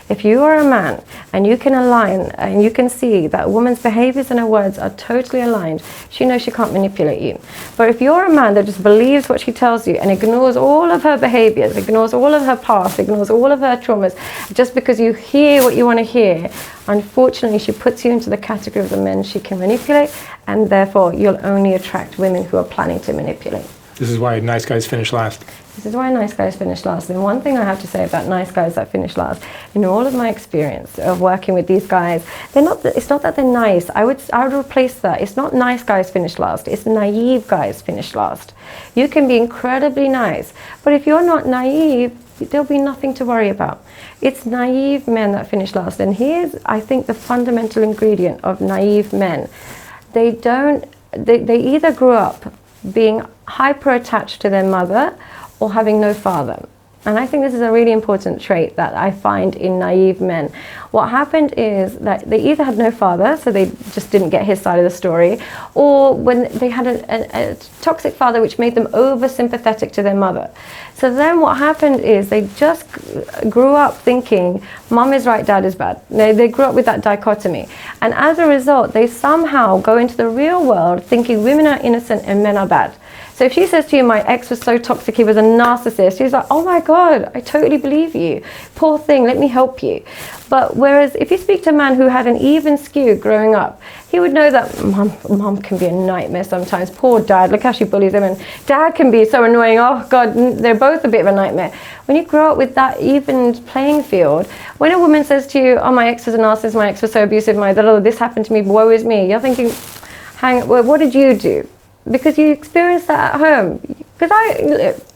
[SPEAKER 2] If you are a man and you can align and you can see that a woman's behaviors and her words are totally aligned, she knows she can't manipulate you. But if you're a man that just believes what she tells you and ignores all of her behaviors, ignores all of her past, ignores all of her traumas, just because you hear what you want to hear, unfortunately she puts you into the category of the men she can manipulate, and therefore you'll only attract women who are planning to manipulate.
[SPEAKER 1] This is why nice guys finish last.
[SPEAKER 2] This is why nice guys finish last. And one thing I have to say about nice guys that finish last, in all of my experience of working with these guys, it's not that they're nice. I would replace that. It's not nice guys finish last. It's naive guys finish last. You can be incredibly nice, but if you're not naive, there'll be nothing to worry about. It's naive men that finish last. And here's, I think, the fundamental ingredient of naive men. They either grew up being hyper attached to their mother or having no father. And I think this is a really important trait that I find in naive men. What happened is that they either had no father, so they just didn't get his side of the story, or when they had a toxic father which made them over sympathetic to their mother. So then what happened is they just grew up thinking mom is right, dad is bad. They grew up with that dichotomy. And as a result, they somehow go into the real world thinking women are innocent and men are bad. So if she says to you, my ex was so toxic, he was a narcissist, she's like, oh my God, I totally believe you. Poor thing, let me help you. But whereas if you speak to a man who had an even skew growing up, he would know that mom can be a nightmare sometimes. Poor dad, look how she bullies him. And dad can be so annoying. Oh God, they're both a bit of a nightmare. When you grow up with that even playing field, when a woman says to you, oh, my ex was a narcissist, my ex was so abusive, this happened to me, woe is me. You're thinking, well, what did you do? Because you experienced that at home. Because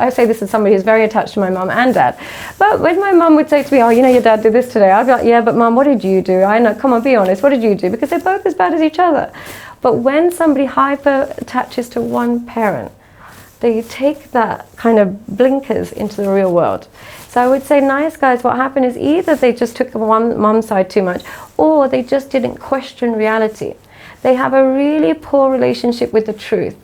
[SPEAKER 2] I say this as somebody who's very attached to my mum and dad. But when my mum would say to me, oh, you know, your dad did this today, I'd be like, yeah, but mum, what did you do? I know, come on, be honest, what did you do? Because they're both as bad as each other. But when somebody hyper attaches to one parent, they take that kind of blinkers into the real world. So I would say nice guys, what happened is either they just took the mum side too much, or they just didn't question reality. They have a really poor relationship with the truth.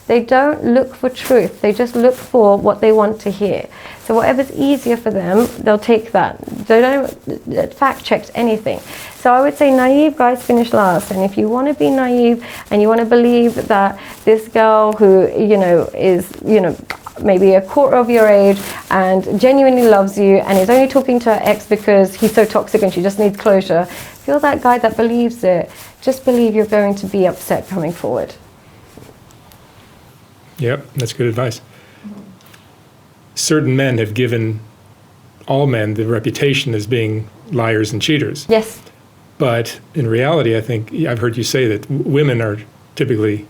[SPEAKER 2] They don't look for truth, they just look for what they want to hear. So whatever's easier for them, they'll take that. They don't fact check anything. So I would say naive guys finish last. And if you want to be naive and you want to believe that this girl who, you know, is, you know, maybe a quarter of your age and genuinely loves you and is only talking to her ex because he's so toxic and she just needs closure, if you're that guy that believes it, just believe you're going to be upset coming forward.
[SPEAKER 1] Yep, that's good advice. Certain men have given all men the reputation as being liars and cheaters.
[SPEAKER 2] Yes.
[SPEAKER 1] But in reality, I think I've heard you say that women are typically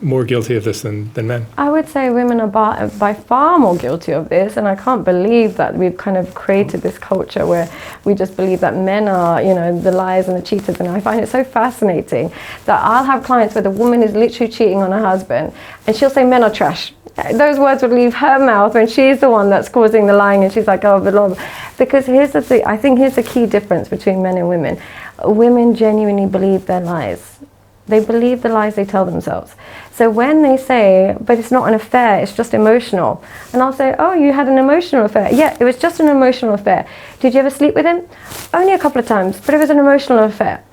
[SPEAKER 1] more guilty of this than men.
[SPEAKER 2] I would say women are by far more guilty of this, and I can't believe that we've kind of created this culture where we just believe that men are, you know, the liars and the cheaters. And I find it so fascinating that I'll have clients where the woman is literally cheating on her husband and she'll say men are trash. Those words would leave her mouth when she's the one that's causing the lying, and she's like, oh, but Lord. Because here's the thing, I think here's the key difference between men and women. Women genuinely believe their lies. They believe the lies they tell themselves. So when they say, but it's not an affair, it's just emotional. And I'll say, oh, you had an emotional affair. Yeah, it was just an emotional affair. Did you ever sleep with him? Only a couple of times, but it was an emotional affair.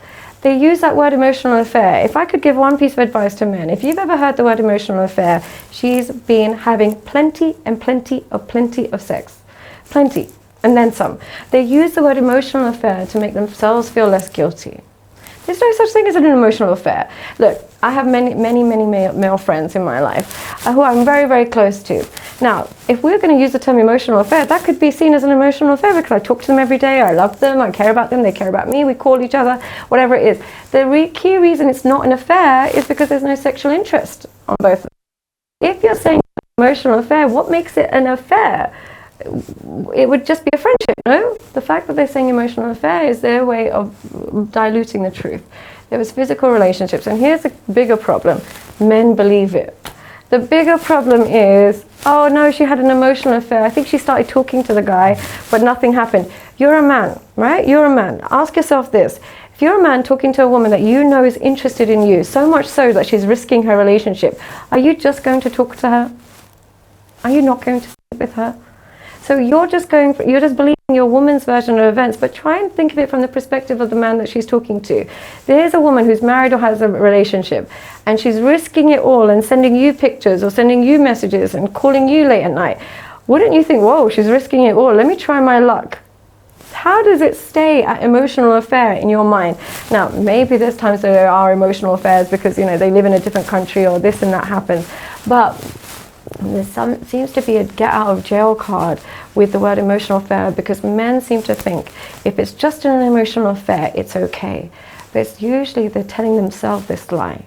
[SPEAKER 2] They use that word emotional affair. If I could give one piece of advice to men, if you've ever heard the word emotional affair, she's been having plenty of sex. Plenty, and then some. They use the word emotional affair to make themselves feel less guilty. There's no such thing as an emotional affair. Look, I have many male friends in my life who I'm very, very close to. Now, if we're going to use the term emotional affair, that could be seen as an emotional affair because I talk to them every day, I love them, I care about them, they care about me, we call each other, whatever it is. The key reason it's not an affair is because there's no sexual interest on both of them. If you're saying emotional affair, what makes it an affair? It would just be a friendship, no? The fact that they're saying emotional affair is their way of diluting the truth. There was physical relationships, and here's a bigger problem. Men believe it. The bigger problem is, oh no, she had an emotional affair. I think she started talking to the guy, but nothing happened. You're a man, right? You're a man. Ask yourself this. If you're a man talking to a woman that you know is interested in you, so much so that she's risking her relationship, are you just going to talk to her? Are you not going to sleep with her? So you're just believing your woman's version of events, but try and think of it from the perspective of the man that she's talking to. There's a woman who's married or has a relationship, and she's risking it all and sending you pictures or sending you messages and calling you late at night. Wouldn't you think, whoa, she's risking it all, let me try my luck? How does it stay at emotional affair in your mind? Now, maybe there's times there are emotional affairs because, you know, they live in a different country or this and that happens, but there seems to be a get out of jail card with the word emotional affair because men seem to think if it's just an emotional affair, it's okay. But it's usually they're telling themselves this lie.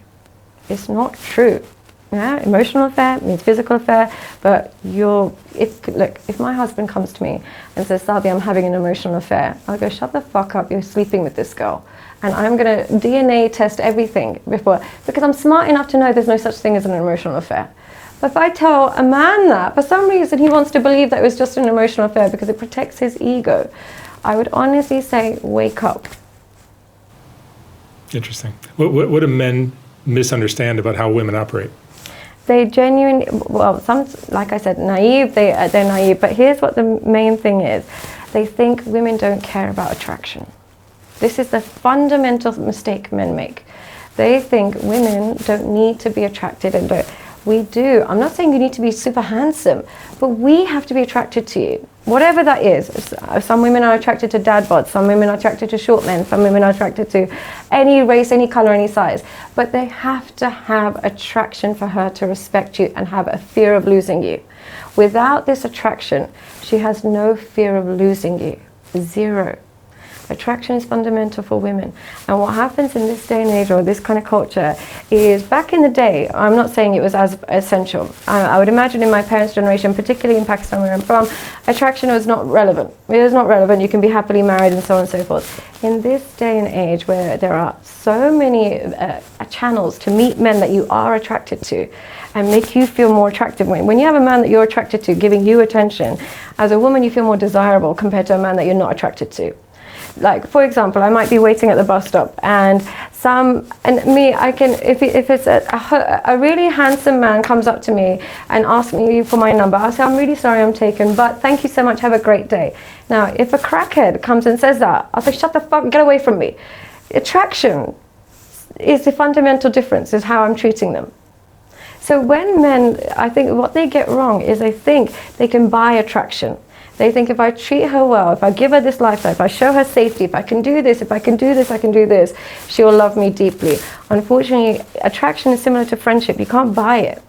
[SPEAKER 2] It's not true. Yeah? Emotional affair means physical affair, but if my husband comes to me and says, Sadia, I'm having an emotional affair, I'll go, shut the fuck up, you're sleeping with this girl. And I'm going to DNA test everything before, because I'm smart enough to know there's no such thing as an emotional affair. But if I tell a man that, for some reason he wants to believe that it was just an emotional affair because it protects his ego, I would honestly say, wake up.
[SPEAKER 1] Interesting. What do men misunderstand about how women operate?
[SPEAKER 2] They genuinely, well, some, like I said, naive, they're naive, but here's what the main thing is. They think women don't care about attraction. This is the fundamental mistake men make. They think women don't need to be attracted and don't. we do. I'm not saying you need to be super handsome, but we have to be attracted to you. Whatever that is. Some women are attracted to dad bods, some women are attracted to short men, some women are attracted to any race, any color, any size. But they have to have attraction for her to respect you and have a fear of losing you. Without this attraction, she has no fear of losing you. Zero. Attraction is fundamental for women. And what happens in this day and age, or this kind of culture, is back in the day, I'm not saying it was as essential. I would imagine in my parents' generation, particularly in Pakistan where I'm from, attraction was not relevant. It is not relevant. You can be happily married and so on and so forth. In this day and age where there are so many channels to meet men that you are attracted to and make you feel more attractive. When you have a man that you're attracted to giving you attention, as a woman you feel more desirable compared to a man that you're not attracted to. Like, for example, I might be waiting at the bus stop and if it's a really handsome man comes up to me and asks me for my number, I'll say, I'm really sorry I'm taken, but thank you so much, have a great day. Now, if a crackhead comes and says that, I'll say, shut the fuck, get away from me. Attraction is the fundamental difference, is how I'm treating them. So when men, I think what they get wrong is they think they can buy attraction. They think if I treat her well, if I give her this lifestyle, if I show her safety, if I can do this, if I can do this, I can do this, she will love me deeply. Unfortunately, attraction is similar to friendship. You can't buy it.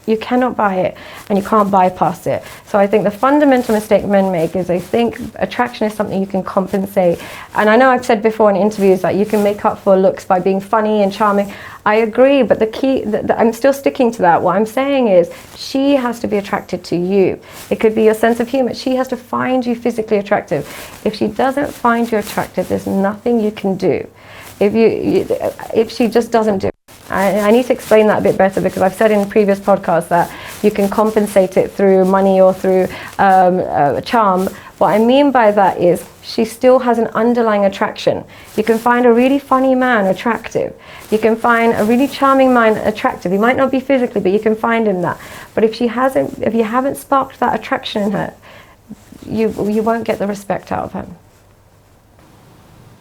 [SPEAKER 2] You cannot buy it, and you can't bypass it. So I think the fundamental mistake men make is they think attraction is something you can compensate. And I know I've said before in interviews that you can make up for looks by being funny and charming. I agree, but the key, I'm still sticking to that. What I'm saying is she has to be attracted to you. It could be your sense of humor. She has to find you physically attractive. If she doesn't find you attractive, there's nothing you can do. If she just doesn't do it. I need to explain that a bit better, because I've said in previous podcasts that you can compensate it through money or through charm. What I mean by that is she still has an underlying attraction. You can find a really funny man attractive. You can find a really charming man attractive. He might not be physically, but you can find him that. But if you haven't sparked that attraction in her, you won't get the respect out of him.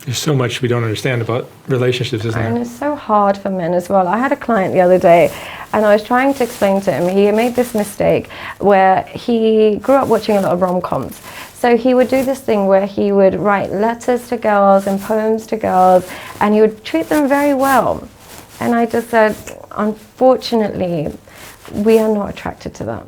[SPEAKER 1] There's so much we don't understand about relationships, isn't there?
[SPEAKER 2] And it's so hard for men as well. I had a client the other day, and I was trying to explain to him, he made this mistake where he grew up watching a lot of rom-coms. So he would do this thing where he would write letters to girls and poems to girls, and he would treat them very well. And I just said, unfortunately, we are not attracted to that.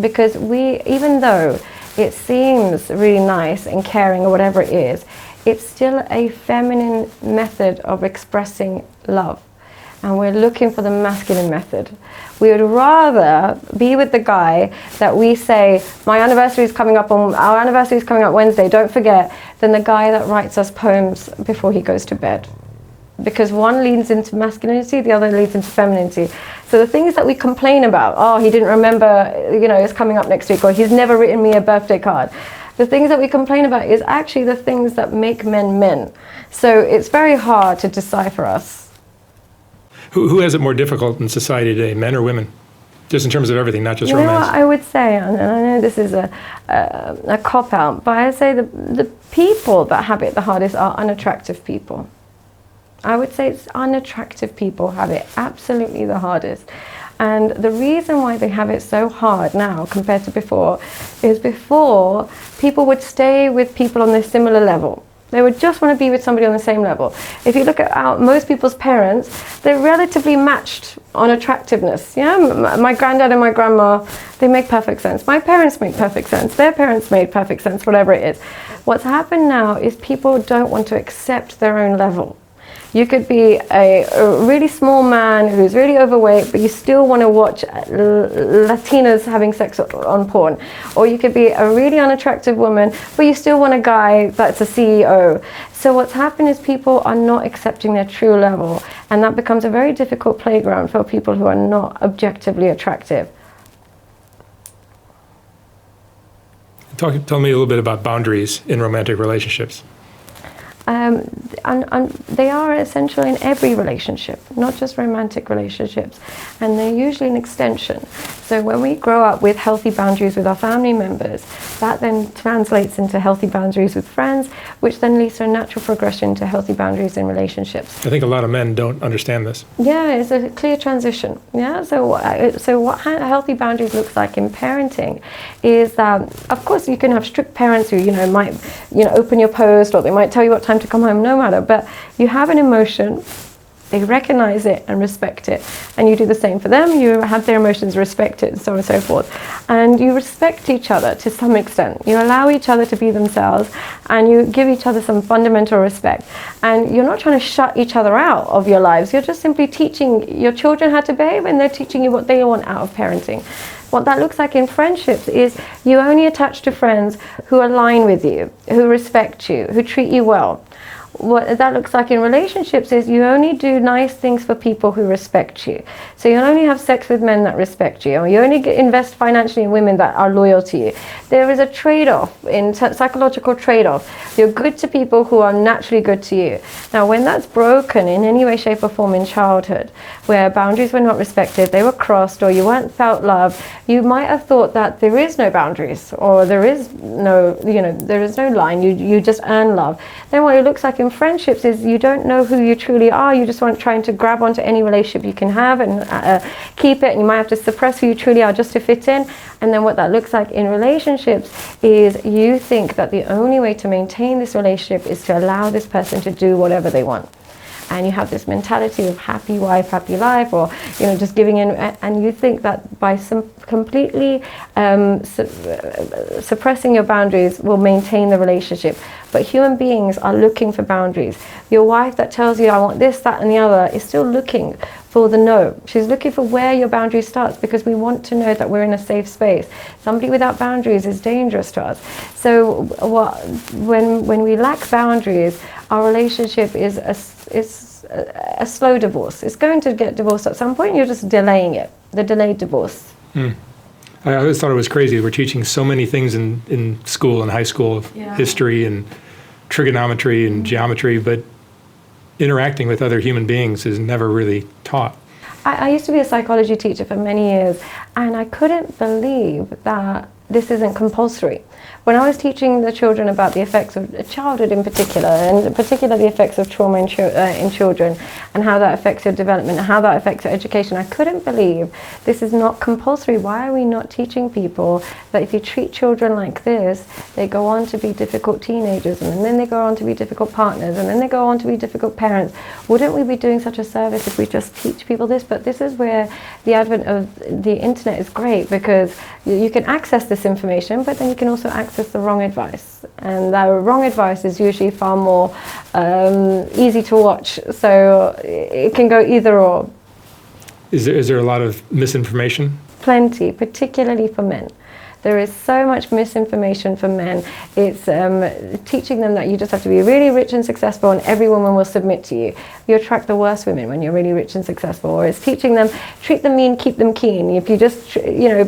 [SPEAKER 2] Because even though it seems really nice and caring or whatever it is, it's still a feminine method of expressing love. And we're looking for the masculine method. We would rather be with the guy that we say, our anniversary is coming up Wednesday, don't forget, than the guy that writes us poems before he goes to bed. Because one leans into masculinity, the other leads into femininity. So the things that we complain about, oh, he didn't remember, it's coming up next week, or he's never written me a birthday card. The things that we complain about is actually the things that make men men. So it's very hard to decipher us.
[SPEAKER 1] Who has it more difficult in society today, men or women? Just in terms of everything, not just romance.
[SPEAKER 2] You know what I would say, and I know this is a cop-out, but I say the people that have it the hardest are unattractive people. I would say it's unattractive people have it absolutely the hardest. And the reason why they have it so hard now compared to before is before people would stay with people on this similar level. They would just want to be with somebody on the same level. If you look at most people's parents, they're relatively matched on attractiveness. Yeah, my granddad and my grandma, they make perfect sense. My parents make perfect sense. Their parents made perfect sense, whatever it is. What's happened now is people don't want to accept their own level. You could be a really small man who's really overweight, but you still want to watch Latinas having sex on porn. Or you could be a really unattractive woman, but you still want a guy that's a CEO. So what's happened is people are not accepting their true level, and that becomes a very difficult playground for people who are not objectively attractive.
[SPEAKER 1] Tell me a little bit about boundaries in romantic relationships.
[SPEAKER 2] They are essential in every relationship, not just romantic relationships, and they're usually an extension. So when we grow up with healthy boundaries with our family members, that then translates into healthy boundaries with friends, which then leads to a natural progression to healthy boundaries in relationships.
[SPEAKER 1] I think a lot of men don't understand this.
[SPEAKER 2] Yeah, it's a clear transition. Yeah, so what healthy boundaries looks like in parenting is that, of course, you can have strict parents who, might, open your post, or they might tell you what time to come home, no matter. But you have an emotion. They recognize it and respect it, and you do the same for them. You have their emotions, respect it, and so on and so forth. And you respect each other to some extent. You allow each other to be themselves, and you give each other some fundamental respect. And you're not trying to shut each other out of your lives. You're just simply teaching your children how to behave, and they're teaching you what they want out of parenting. What that looks like in friendships is you only attach to friends who align with you, who respect you, who treat you well. What that looks like in relationships is you only do nice things for people who respect you. So you only have sex with men that respect you, or you only invest financially in women that are loyal to you. There is a trade-off, in psychological trade-off. You're good to people who are naturally good to you. Now, when that's broken in any way, shape or form in childhood, where boundaries were not respected, they were crossed, or you weren't felt loved, you might have thought that there is no boundaries, or there is no, there is no line, you just earn love. Then what it looks like in friendships is you don't know who you truly are. You just want trying to grab onto any relationship you can have and keep it, and you might have to suppress who you truly are just to fit in. And then what that looks like in relationships is you think that the only way to maintain this relationship is to allow this person to do whatever they want. And you have this mentality of happy wife, happy life, or just giving in, and you think that by completely suppressing your boundaries will maintain the relationship. But human beings are looking for boundaries. Your wife that tells you I want this, that, and the other is still looking for the no. She's looking for where your boundary starts, because we want to know that we're in a safe space. Somebody without boundaries is dangerous to us. So when we lack boundaries, our relationship is a slow divorce. It's going to get divorced at some point. You're just delaying it, the delayed divorce.
[SPEAKER 1] I always thought it was crazy. We're teaching so many things in school and high school, history and trigonometry and geometry, but interacting with other human beings is never really taught.
[SPEAKER 2] I used to be a psychology teacher for many years, and I couldn't believe that this isn't compulsory. When I was teaching the children about the effects of childhood in particular, and in particular the effects of trauma in children, and how that affects your development, and how that affects your education, I couldn't believe this is not compulsory. Why are we not teaching people that if you treat children like this, they go on to be difficult teenagers, and then they go on to be difficult partners, and then they go on to be difficult parents? Wouldn't we be doing such a service if we just teach people this? But this is where the advent of the internet is great, because you can access this information, but then you can also access the wrong advice, and the wrong advice is usually far more easy to watch, so it can go either or.
[SPEAKER 1] Is there a lot of misinformation?
[SPEAKER 2] Plenty, particularly for men. There is so much misinformation for men. It's teaching them that you just have to be really rich and successful and every woman will submit to you. You attract the worst women when you're really rich and successful. Or it's teaching them, treat them mean, keep them keen. If you just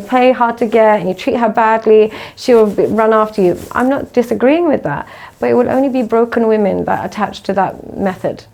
[SPEAKER 2] play hard to get and you treat her badly, she'll run after you. I'm not disagreeing with that, but it would only be broken women that attach to that method.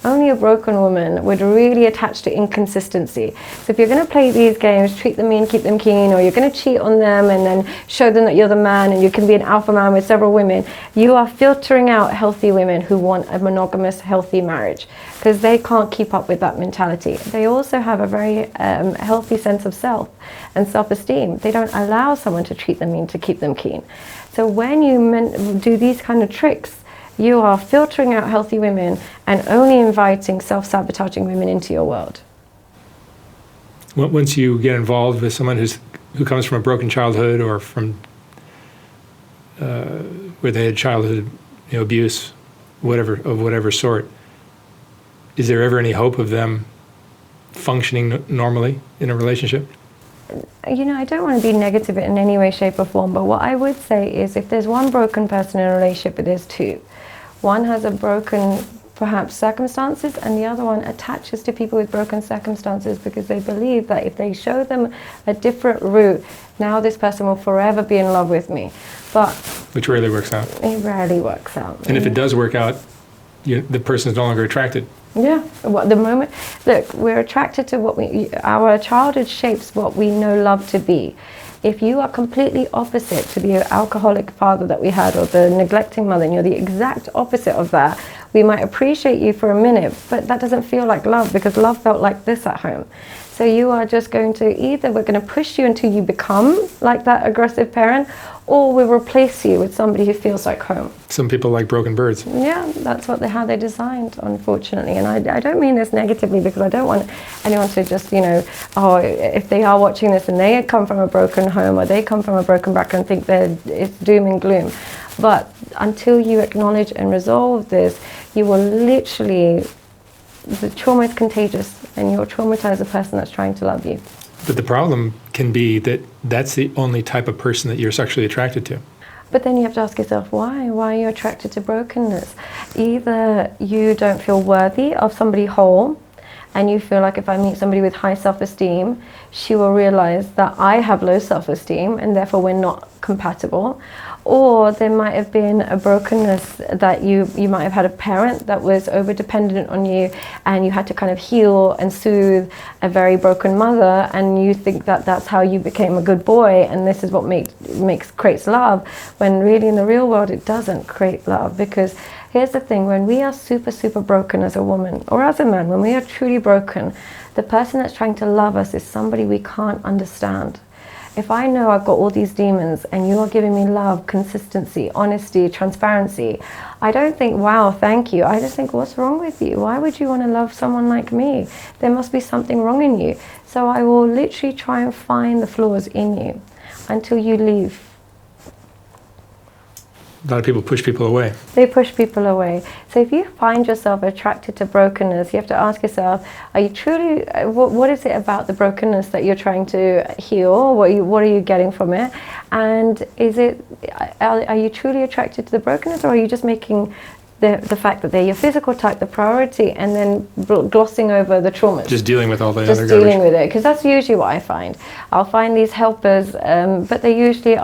[SPEAKER 2] Only a broken woman would really attach to inconsistency. So if you're going to play these games, treat them mean, keep them keen, or you're going to cheat on them and then show them that you're the man and you can be an alpha man with several women, you are filtering out healthy women who want a monogamous, healthy marriage, because they can't keep up with that mentality. They also have a very healthy sense of self and self-esteem. They don't allow someone to treat them mean to keep them keen. So when you do these kind of tricks, you are filtering out healthy women and only inviting self-sabotaging women into your world.
[SPEAKER 1] Once you get involved with someone who comes from a broken childhood, or from where they had childhood abuse, whatever sort, is there ever any hope of them functioning normally in a relationship?
[SPEAKER 2] I don't want to be negative in any way, shape or form, but what I would say is if there's one broken person in a relationship, there's two. One has a broken, perhaps, circumstances, and the other one attaches to people with broken circumstances because they believe that if they show them a different route, now this person will forever be in love with me. But
[SPEAKER 1] which rarely works out.
[SPEAKER 2] It rarely works out.
[SPEAKER 1] And if it does work out, the person is no longer attracted.
[SPEAKER 2] Yeah, well, the moment, look, we're attracted to our childhood shapes what we know love to be. If you are completely opposite to the alcoholic father that we had, or the neglecting mother, and you're the exact opposite of that, we might appreciate you for a minute, but that doesn't feel like love, because love felt like this at home. So you are just going to, either we're going to push you until you become like that aggressive parent, or we'll replace you with somebody who feels like home.
[SPEAKER 1] Some people like broken birds.
[SPEAKER 2] Yeah, that's how they're designed, unfortunately. And I don't mean this negatively, because I don't want anyone to just, if they are watching this and they come from a broken home, or they come from a broken background, think it's doom and gloom. But until you acknowledge and resolve this, you will literally, the trauma is contagious, and you'll traumatize the person that's trying to love you.
[SPEAKER 1] But the problem can be that that's the only type of person that you're sexually attracted to.
[SPEAKER 2] But then you have to ask yourself, why? Why are you attracted to brokenness? Either you don't feel worthy of somebody whole, and you feel like if I meet somebody with high self-esteem, she will realize that I have low self-esteem, and therefore we're not compatible. Or there might have been a brokenness that you might have had a parent that was over-dependent on you, and you had to kind of heal and soothe a very broken mother, and you think that that's how you became a good boy, and this is what creates love, when really in the real world it doesn't create love. Because here's the thing, when we are super, super broken as a woman, or as a man, when we are truly broken, the person that's trying to love us is somebody we can't understand. If I know I've got all these demons and you are giving me love, consistency, honesty, transparency, I don't think, wow, thank you. I just think, what's wrong with you? Why would you want to love someone like me? There must be something wrong in you. So I will literally try and find the flaws in you until you leave.
[SPEAKER 1] A lot of people push people away.
[SPEAKER 2] They push people away. So if you find yourself attracted to brokenness, you have to ask yourself, are you truly, what is it about the brokenness that you're trying to heal? What are you getting from it? And are you truly attracted to the brokenness, or are you just making the fact that they're your physical type the priority, and then glossing over the traumas?
[SPEAKER 1] Just dealing with all the
[SPEAKER 2] just
[SPEAKER 1] other
[SPEAKER 2] dealing
[SPEAKER 1] garbage.
[SPEAKER 2] with it, because that's usually what I find. I'll find these helpers, but they usually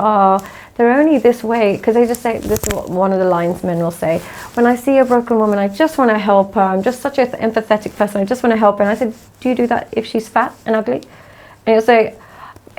[SPEAKER 2] they're only this way, because they just say, this is what one of the lines men will say, when I see a broken woman, I just want to help her, I'm just such an empathetic person, I just want to help her. And I said, do you do that if she's fat and ugly? And he'll say,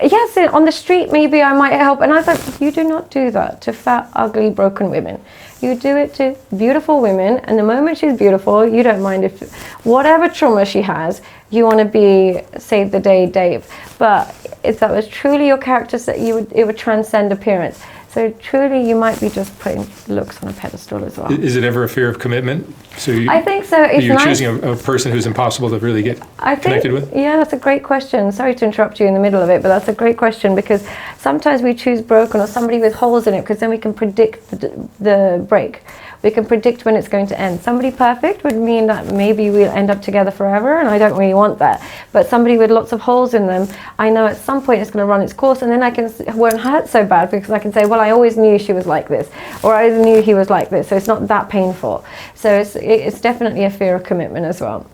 [SPEAKER 2] yes, on the street maybe I might help. And I thought, you do not do that to fat, ugly, broken women. You do it to beautiful women, and the moment she's beautiful, you don't mind if whatever trauma she has, you want to be save the day Dave. But if that was truly your character, it would transcend appearance. So truly, you might be just putting looks on a pedestal as well.
[SPEAKER 1] Is it ever a fear of commitment? So
[SPEAKER 2] I think so.
[SPEAKER 1] You're choosing a person who's impossible to really get connected with?
[SPEAKER 2] Yeah, that's a great question. Sorry to interrupt you in the middle of it, but that's a great question, because sometimes we choose broken or somebody with holes in it, because then we can predict the break. We can predict when it's going to end. Somebody perfect would mean that maybe we'll end up together forever, and I don't really want that. But somebody with lots of holes in them, I know at some point it's going to run its course, and then it won't hurt so bad, because I can say, well, I always knew she was like this, or I always knew he was like this, so it's not that painful. So it's definitely a fear of commitment as well.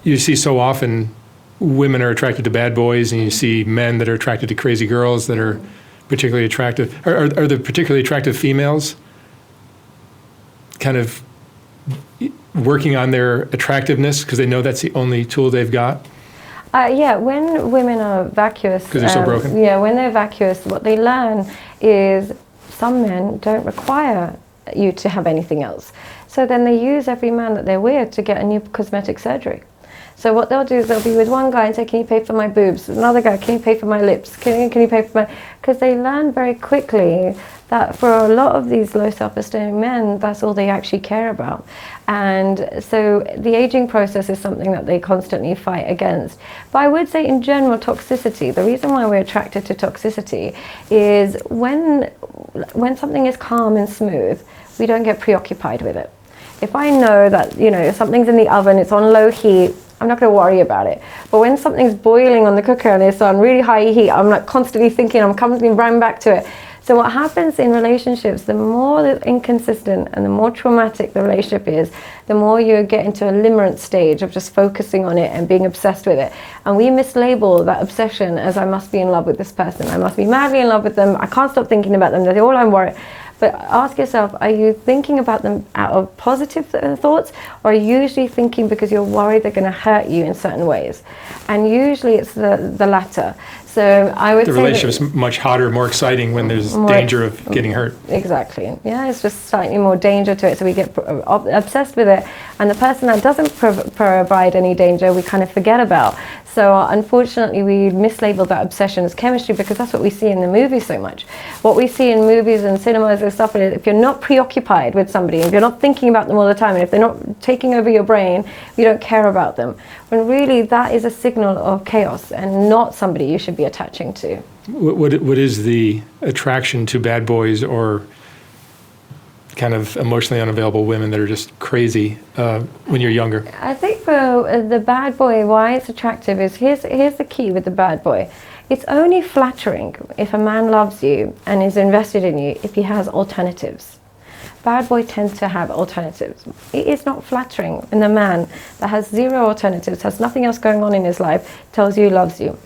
[SPEAKER 1] You see so often women are attracted to bad boys, and you see men that are attracted to crazy girls that are particularly attractive. Are the particularly attractive females kind of working on their attractiveness because they know that's the only tool they've got?
[SPEAKER 2] Yeah, when women are vacuous,
[SPEAKER 1] because they're so broken.
[SPEAKER 2] Yeah, when they're vacuous, what they learn is some men don't require you to have anything else. So then they use every man that they're with to get a new cosmetic surgery. So what they'll do is they'll be with one guy and say, can you pay for my boobs? Another guy, can you pay for my lips? Can you pay for my... Because they learn very quickly that for a lot of these low self-esteem men, that's all they actually care about. And so the aging process is something that they constantly fight against. But I would say in general, toxicity, the reason why we're attracted to toxicity is when something is calm and smooth, we don't get preoccupied with it. If I know that, something's in the oven, it's on low heat, I'm not going to worry about it. But when something's boiling on the cooker and it's on really high heat, I'm like constantly thinking, I'm constantly running back to it. So what happens in relationships, the more inconsistent and the more traumatic the relationship is, the more you get into a limerent stage of just focusing on it and being obsessed with it. And we mislabel that obsession as I must be in love with this person. I must be madly in love with them. I can't stop thinking about them. That's all I'm worried. But ask yourself, are you thinking about them out of positive thoughts, or are you usually thinking because you're worried they're going to hurt you in certain ways? And usually it's the latter. So I would say
[SPEAKER 1] the relationship is much hotter, more exciting when there's danger of getting hurt.
[SPEAKER 2] Exactly. Yeah, it's just slightly more danger to it, so we get obsessed with it. And the person that doesn't provide any danger, we kind of forget about. So unfortunately, we mislabel that obsession as chemistry because that's what we see in the movies so much. What we see in movies and cinemas and stuff, if you're not preoccupied with somebody, if you're not thinking about them all the time, and if they're not taking over your brain, you don't care about them. When really that is a signal of chaos and not somebody you should be attaching to.
[SPEAKER 1] What is the attraction to bad boys or kind of emotionally unavailable women that are just crazy when you're younger?
[SPEAKER 2] I think for the bad boy, why it's attractive is, here's the key with the bad boy. It's only flattering if a man loves you and is invested in you if he has alternatives. Bad boy tends to have alternatives. It is not flattering when the man that has zero alternatives, has nothing else going on in his life, tells you he loves you.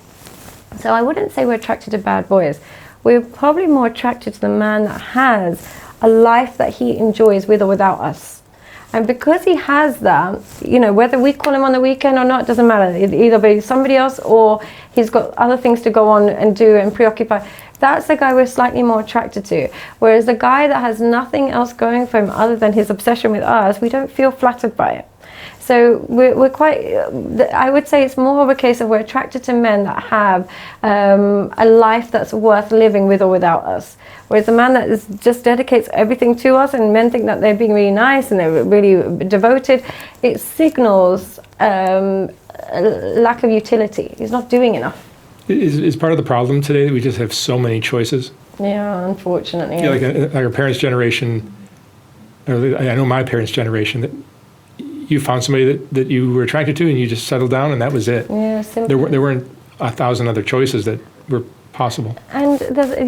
[SPEAKER 2] So I wouldn't say we're attracted to bad boys. We're probably more attracted to the man that has a life that he enjoys with or without us. And because he has that, you know, whether we call him on the weekend or not, doesn't matter. It either be somebody else or he's got other things to go on and do and preoccupy. That's the guy we're slightly more attracted to. Whereas the guy that has nothing else going for him other than his obsession with us, we don't feel flattered by it. So we're quite, I would say it's more of a case of we're attracted to men that have a life that's worth living with or without us. Whereas the man that just dedicates everything to us, and men think that they're being really nice and they're really devoted, it signals a lack of utility. He's not doing enough.
[SPEAKER 1] Is part of the problem today that we just have so many choices?
[SPEAKER 2] Yeah, unfortunately.
[SPEAKER 1] Yeah, like our parents' generation, or I know my parents' generation, that you found somebody that you were attracted to and you just settled down and that was it.
[SPEAKER 2] Yeah, simple.
[SPEAKER 1] There weren't 1,000 other choices that were possible.
[SPEAKER 2] And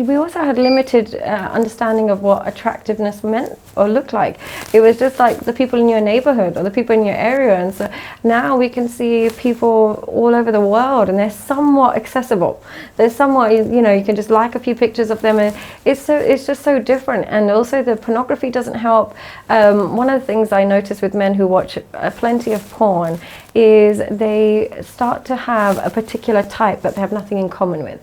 [SPEAKER 2] we also had limited understanding of what attractiveness meant or looked like. It was just like the people in your neighborhood or the people in your area. And so now we can see people all over the world and they're somewhat accessible. They're somewhat, you know, you can just like a few pictures of them and it's just so different. And also the pornography doesn't help. One of the things I notice with men who watch plenty of porn is they start to have a particular type that they have nothing in common with.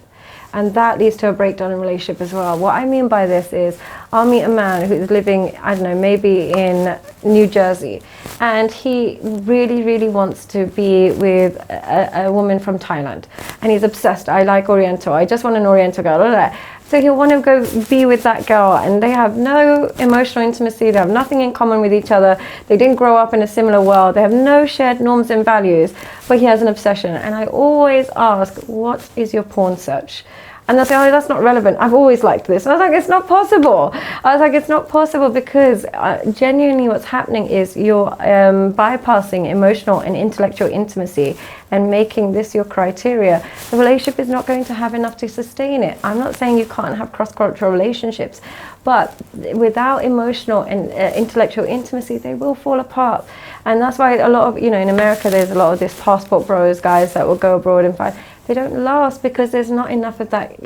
[SPEAKER 2] And that leads to a breakdown in relationship as well. What I mean by this is, I'll meet a man who's living, I don't know, maybe in New Jersey, and he really, really wants to be with a woman from Thailand. And he's obsessed. I like Oriental. I just want an Oriental girl. Blah, blah, blah. So he'll want to go be with that girl, and they have no emotional intimacy. They have nothing in common with each other. They didn't grow up in a similar world. They have no shared norms and values, but he has an obsession. And I always ask, what is your porn search? And they'll say, oh, that's not relevant. I've always liked this. And I was like, it's not possible. I was like, it's not possible because genuinely what's happening is you're bypassing emotional and intellectual intimacy and making this your criteria. The relationship is not going to have enough to sustain it. I'm not saying you can't have cross-cultural relationships, but without emotional and intellectual intimacy, they will fall apart. And that's why a lot of, you know, in America, there's a lot of this passport bros guys that will go abroad and find. They don't last because there's not enough of that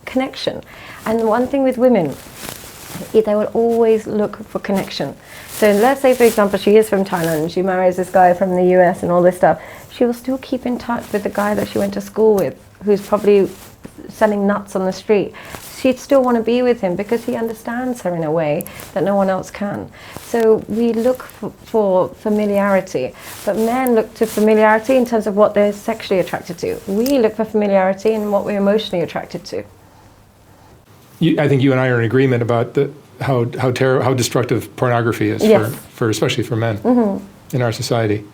[SPEAKER 2] connection. And one thing with women, they will always look for connection. So let's say, for example, she is from Thailand and she marries this guy from the US and all this stuff. She will still keep in touch with the guy that she went to school with, who's probably selling nuts on the street. She'd still want to be with him because he understands her in a way that no one else can. So we look for familiarity, but men look to familiarity in terms of what they're sexually attracted to. We look for familiarity in what we're emotionally attracted to.
[SPEAKER 1] I think you and I are in agreement about how destructive pornography is, yes, for especially for men in our society.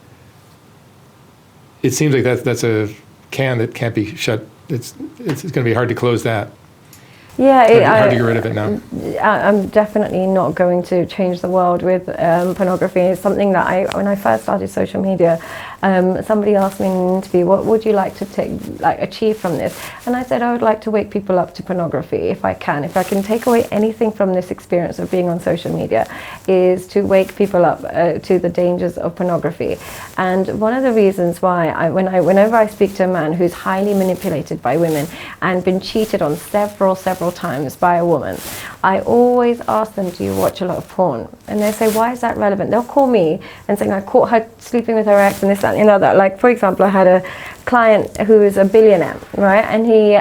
[SPEAKER 1] It seems like that's a can that can't be shut. It's going to be hard to close that.
[SPEAKER 2] Yeah,
[SPEAKER 1] hard to get rid of it now.
[SPEAKER 2] I'm definitely not going to change the world with pornography. It's something that when I first started social media, Somebody asked me in an interview, what would you like to achieve from this? And I said, I would like to wake people up to pornography if I can. If I can take away anything from this experience of being on social media, is to wake people up to the dangers of pornography. And one of the reasons why, whenever I speak to a man who's highly manipulated by women and been cheated on several times by a woman, I always ask them, do you watch a lot of porn? And they say, why is that relevant? They'll call me and say, I caught her sleeping with her ex and this, that, and the other. Like, for example, I had a client who is a billionaire, right? And he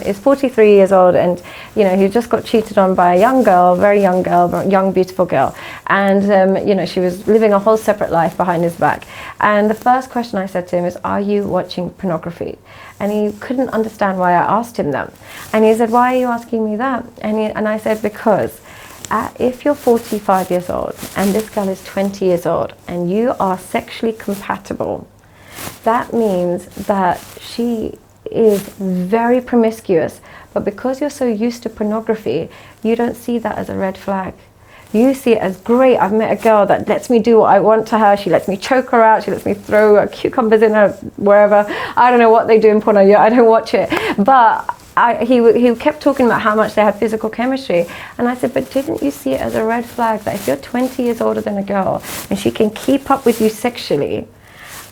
[SPEAKER 2] is 43 years old, and he just got cheated on by a young girl, very young girl, young beautiful girl, and she was living a whole separate life behind his back. And the first question I said to him is, are you watching pornography? And he couldn't understand why I asked him that. And he said, why are you asking me that? And I said, because if you're 45 years old and this girl is 20 years old and you are sexually compatible, that means that she is very promiscuous, but because you're so used to pornography, you don't see that as a red flag. You see it as, great, I've met a girl that lets me do what I want to her, she lets me choke her out, she lets me throw cucumbers in her wherever. I don't know what they do in porno, I don't watch it. But he kept talking about how much they had physical chemistry. And I said, but didn't you see it as a red flag that if you're 20 years older than a girl and she can keep up with you sexually,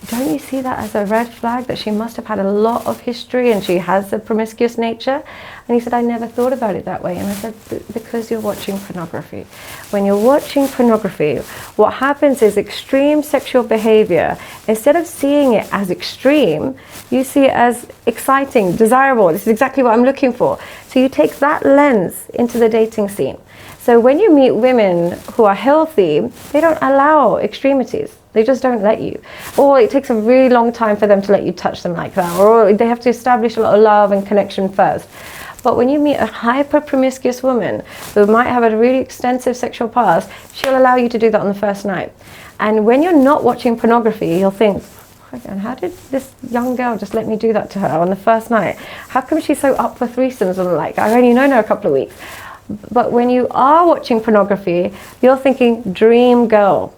[SPEAKER 2] don't you see that as a red flag that she must have had a lot of history and she has a promiscuous nature? And he said, I never thought about it that way. And I said, because you're watching pornography. When you're watching pornography, what happens is extreme sexual behavior, instead of seeing it as extreme, you see it as exciting, desirable. This is exactly what I'm looking for. So you take that lens into the dating scene. So when you meet women who are healthy, they don't allow extremities. They just don't let you. Or it takes a really long time for them to let you touch them like that. Or they have to establish a lot of love and connection first. But when you meet a hyper-promiscuous woman who might have a really extensive sexual past, she'll allow you to do that on the first night. And when you're not watching pornography, you'll think, and how did this young girl just let me do that to her on the first night? How come she's so up for threesomes? And like, I've only known her a couple of weeks. But when you are watching pornography, you're thinking, dream girl.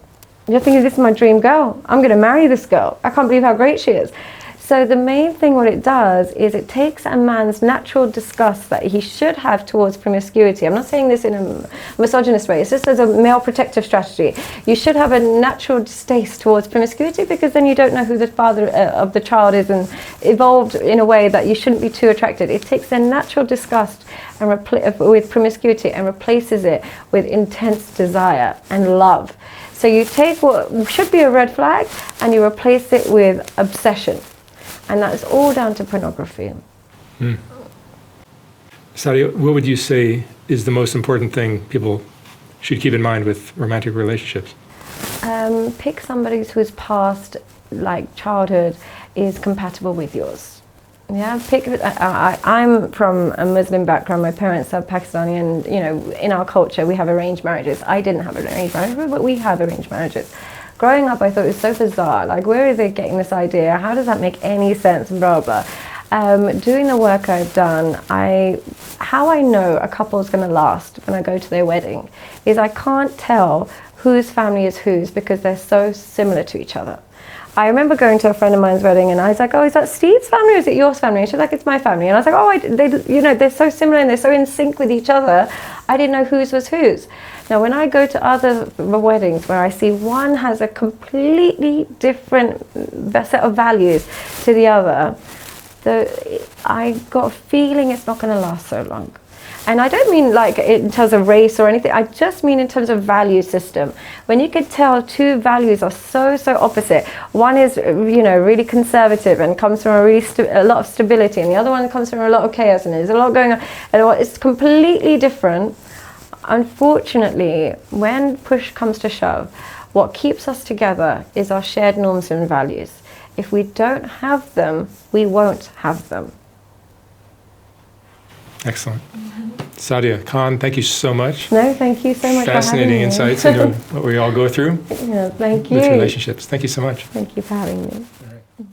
[SPEAKER 2] You're thinking, this is my dream girl. I'm going to marry this girl. I can't believe how great she is. So the main thing what it does is it takes a man's natural disgust that he should have towards promiscuity. I'm not saying this in a misogynist way. It's just as a male protective strategy. You should have a natural distaste towards promiscuity because then you don't know who the father of the child is and evolved in a way that you shouldn't be too attracted. It takes their natural disgust and with promiscuity and replaces it with intense desire and love. So you take what should be a red flag and you replace it with obsession. And that's all down to pornography.
[SPEAKER 1] Sadia, what would you say is the most important thing people should keep in mind with romantic relationships?
[SPEAKER 2] Pick somebody whose past, like childhood, is compatible with yours. Yeah, I'm from a Muslim background. My parents are Pakistani, and in our culture we have arranged marriages. I didn't have an arranged marriage, but we have arranged marriages. Growing up, I thought it was so bizarre. Like, where are they getting this idea? How does that make any sense? Blah, blah. Doing the work I've done, how I know a couple is going to last when I go to their wedding is I can't tell whose family is whose because they're so similar to each other. I remember going to a friend of mine's wedding and I was like, oh, is that Steve's family or is it your family? And she's like, it's my family. And I was like, oh, they're so similar and they're so in sync with each other. I didn't know whose was whose. Now, when I go to other weddings where I see one has a completely different set of values to the other, I got a feeling it's not going to last so long. And I don't mean like in terms of race or anything, I just mean in terms of value system. When you could tell two values are so opposite. One is, really conservative and comes from a lot of stability, and the other one comes from a lot of chaos and there's a lot going on. And it's completely different. Unfortunately, when push comes to shove, what keeps us together is our shared norms and values. If we don't have them, we won't have them.
[SPEAKER 1] Excellent. Sadia Khan, thank you so much.
[SPEAKER 2] No, thank you so much for having me.
[SPEAKER 1] Fascinating insights into what we all go through.
[SPEAKER 2] Yeah, thank you.
[SPEAKER 1] With relationships. Thank you so much.
[SPEAKER 2] Thank you for having me.
[SPEAKER 1] All right.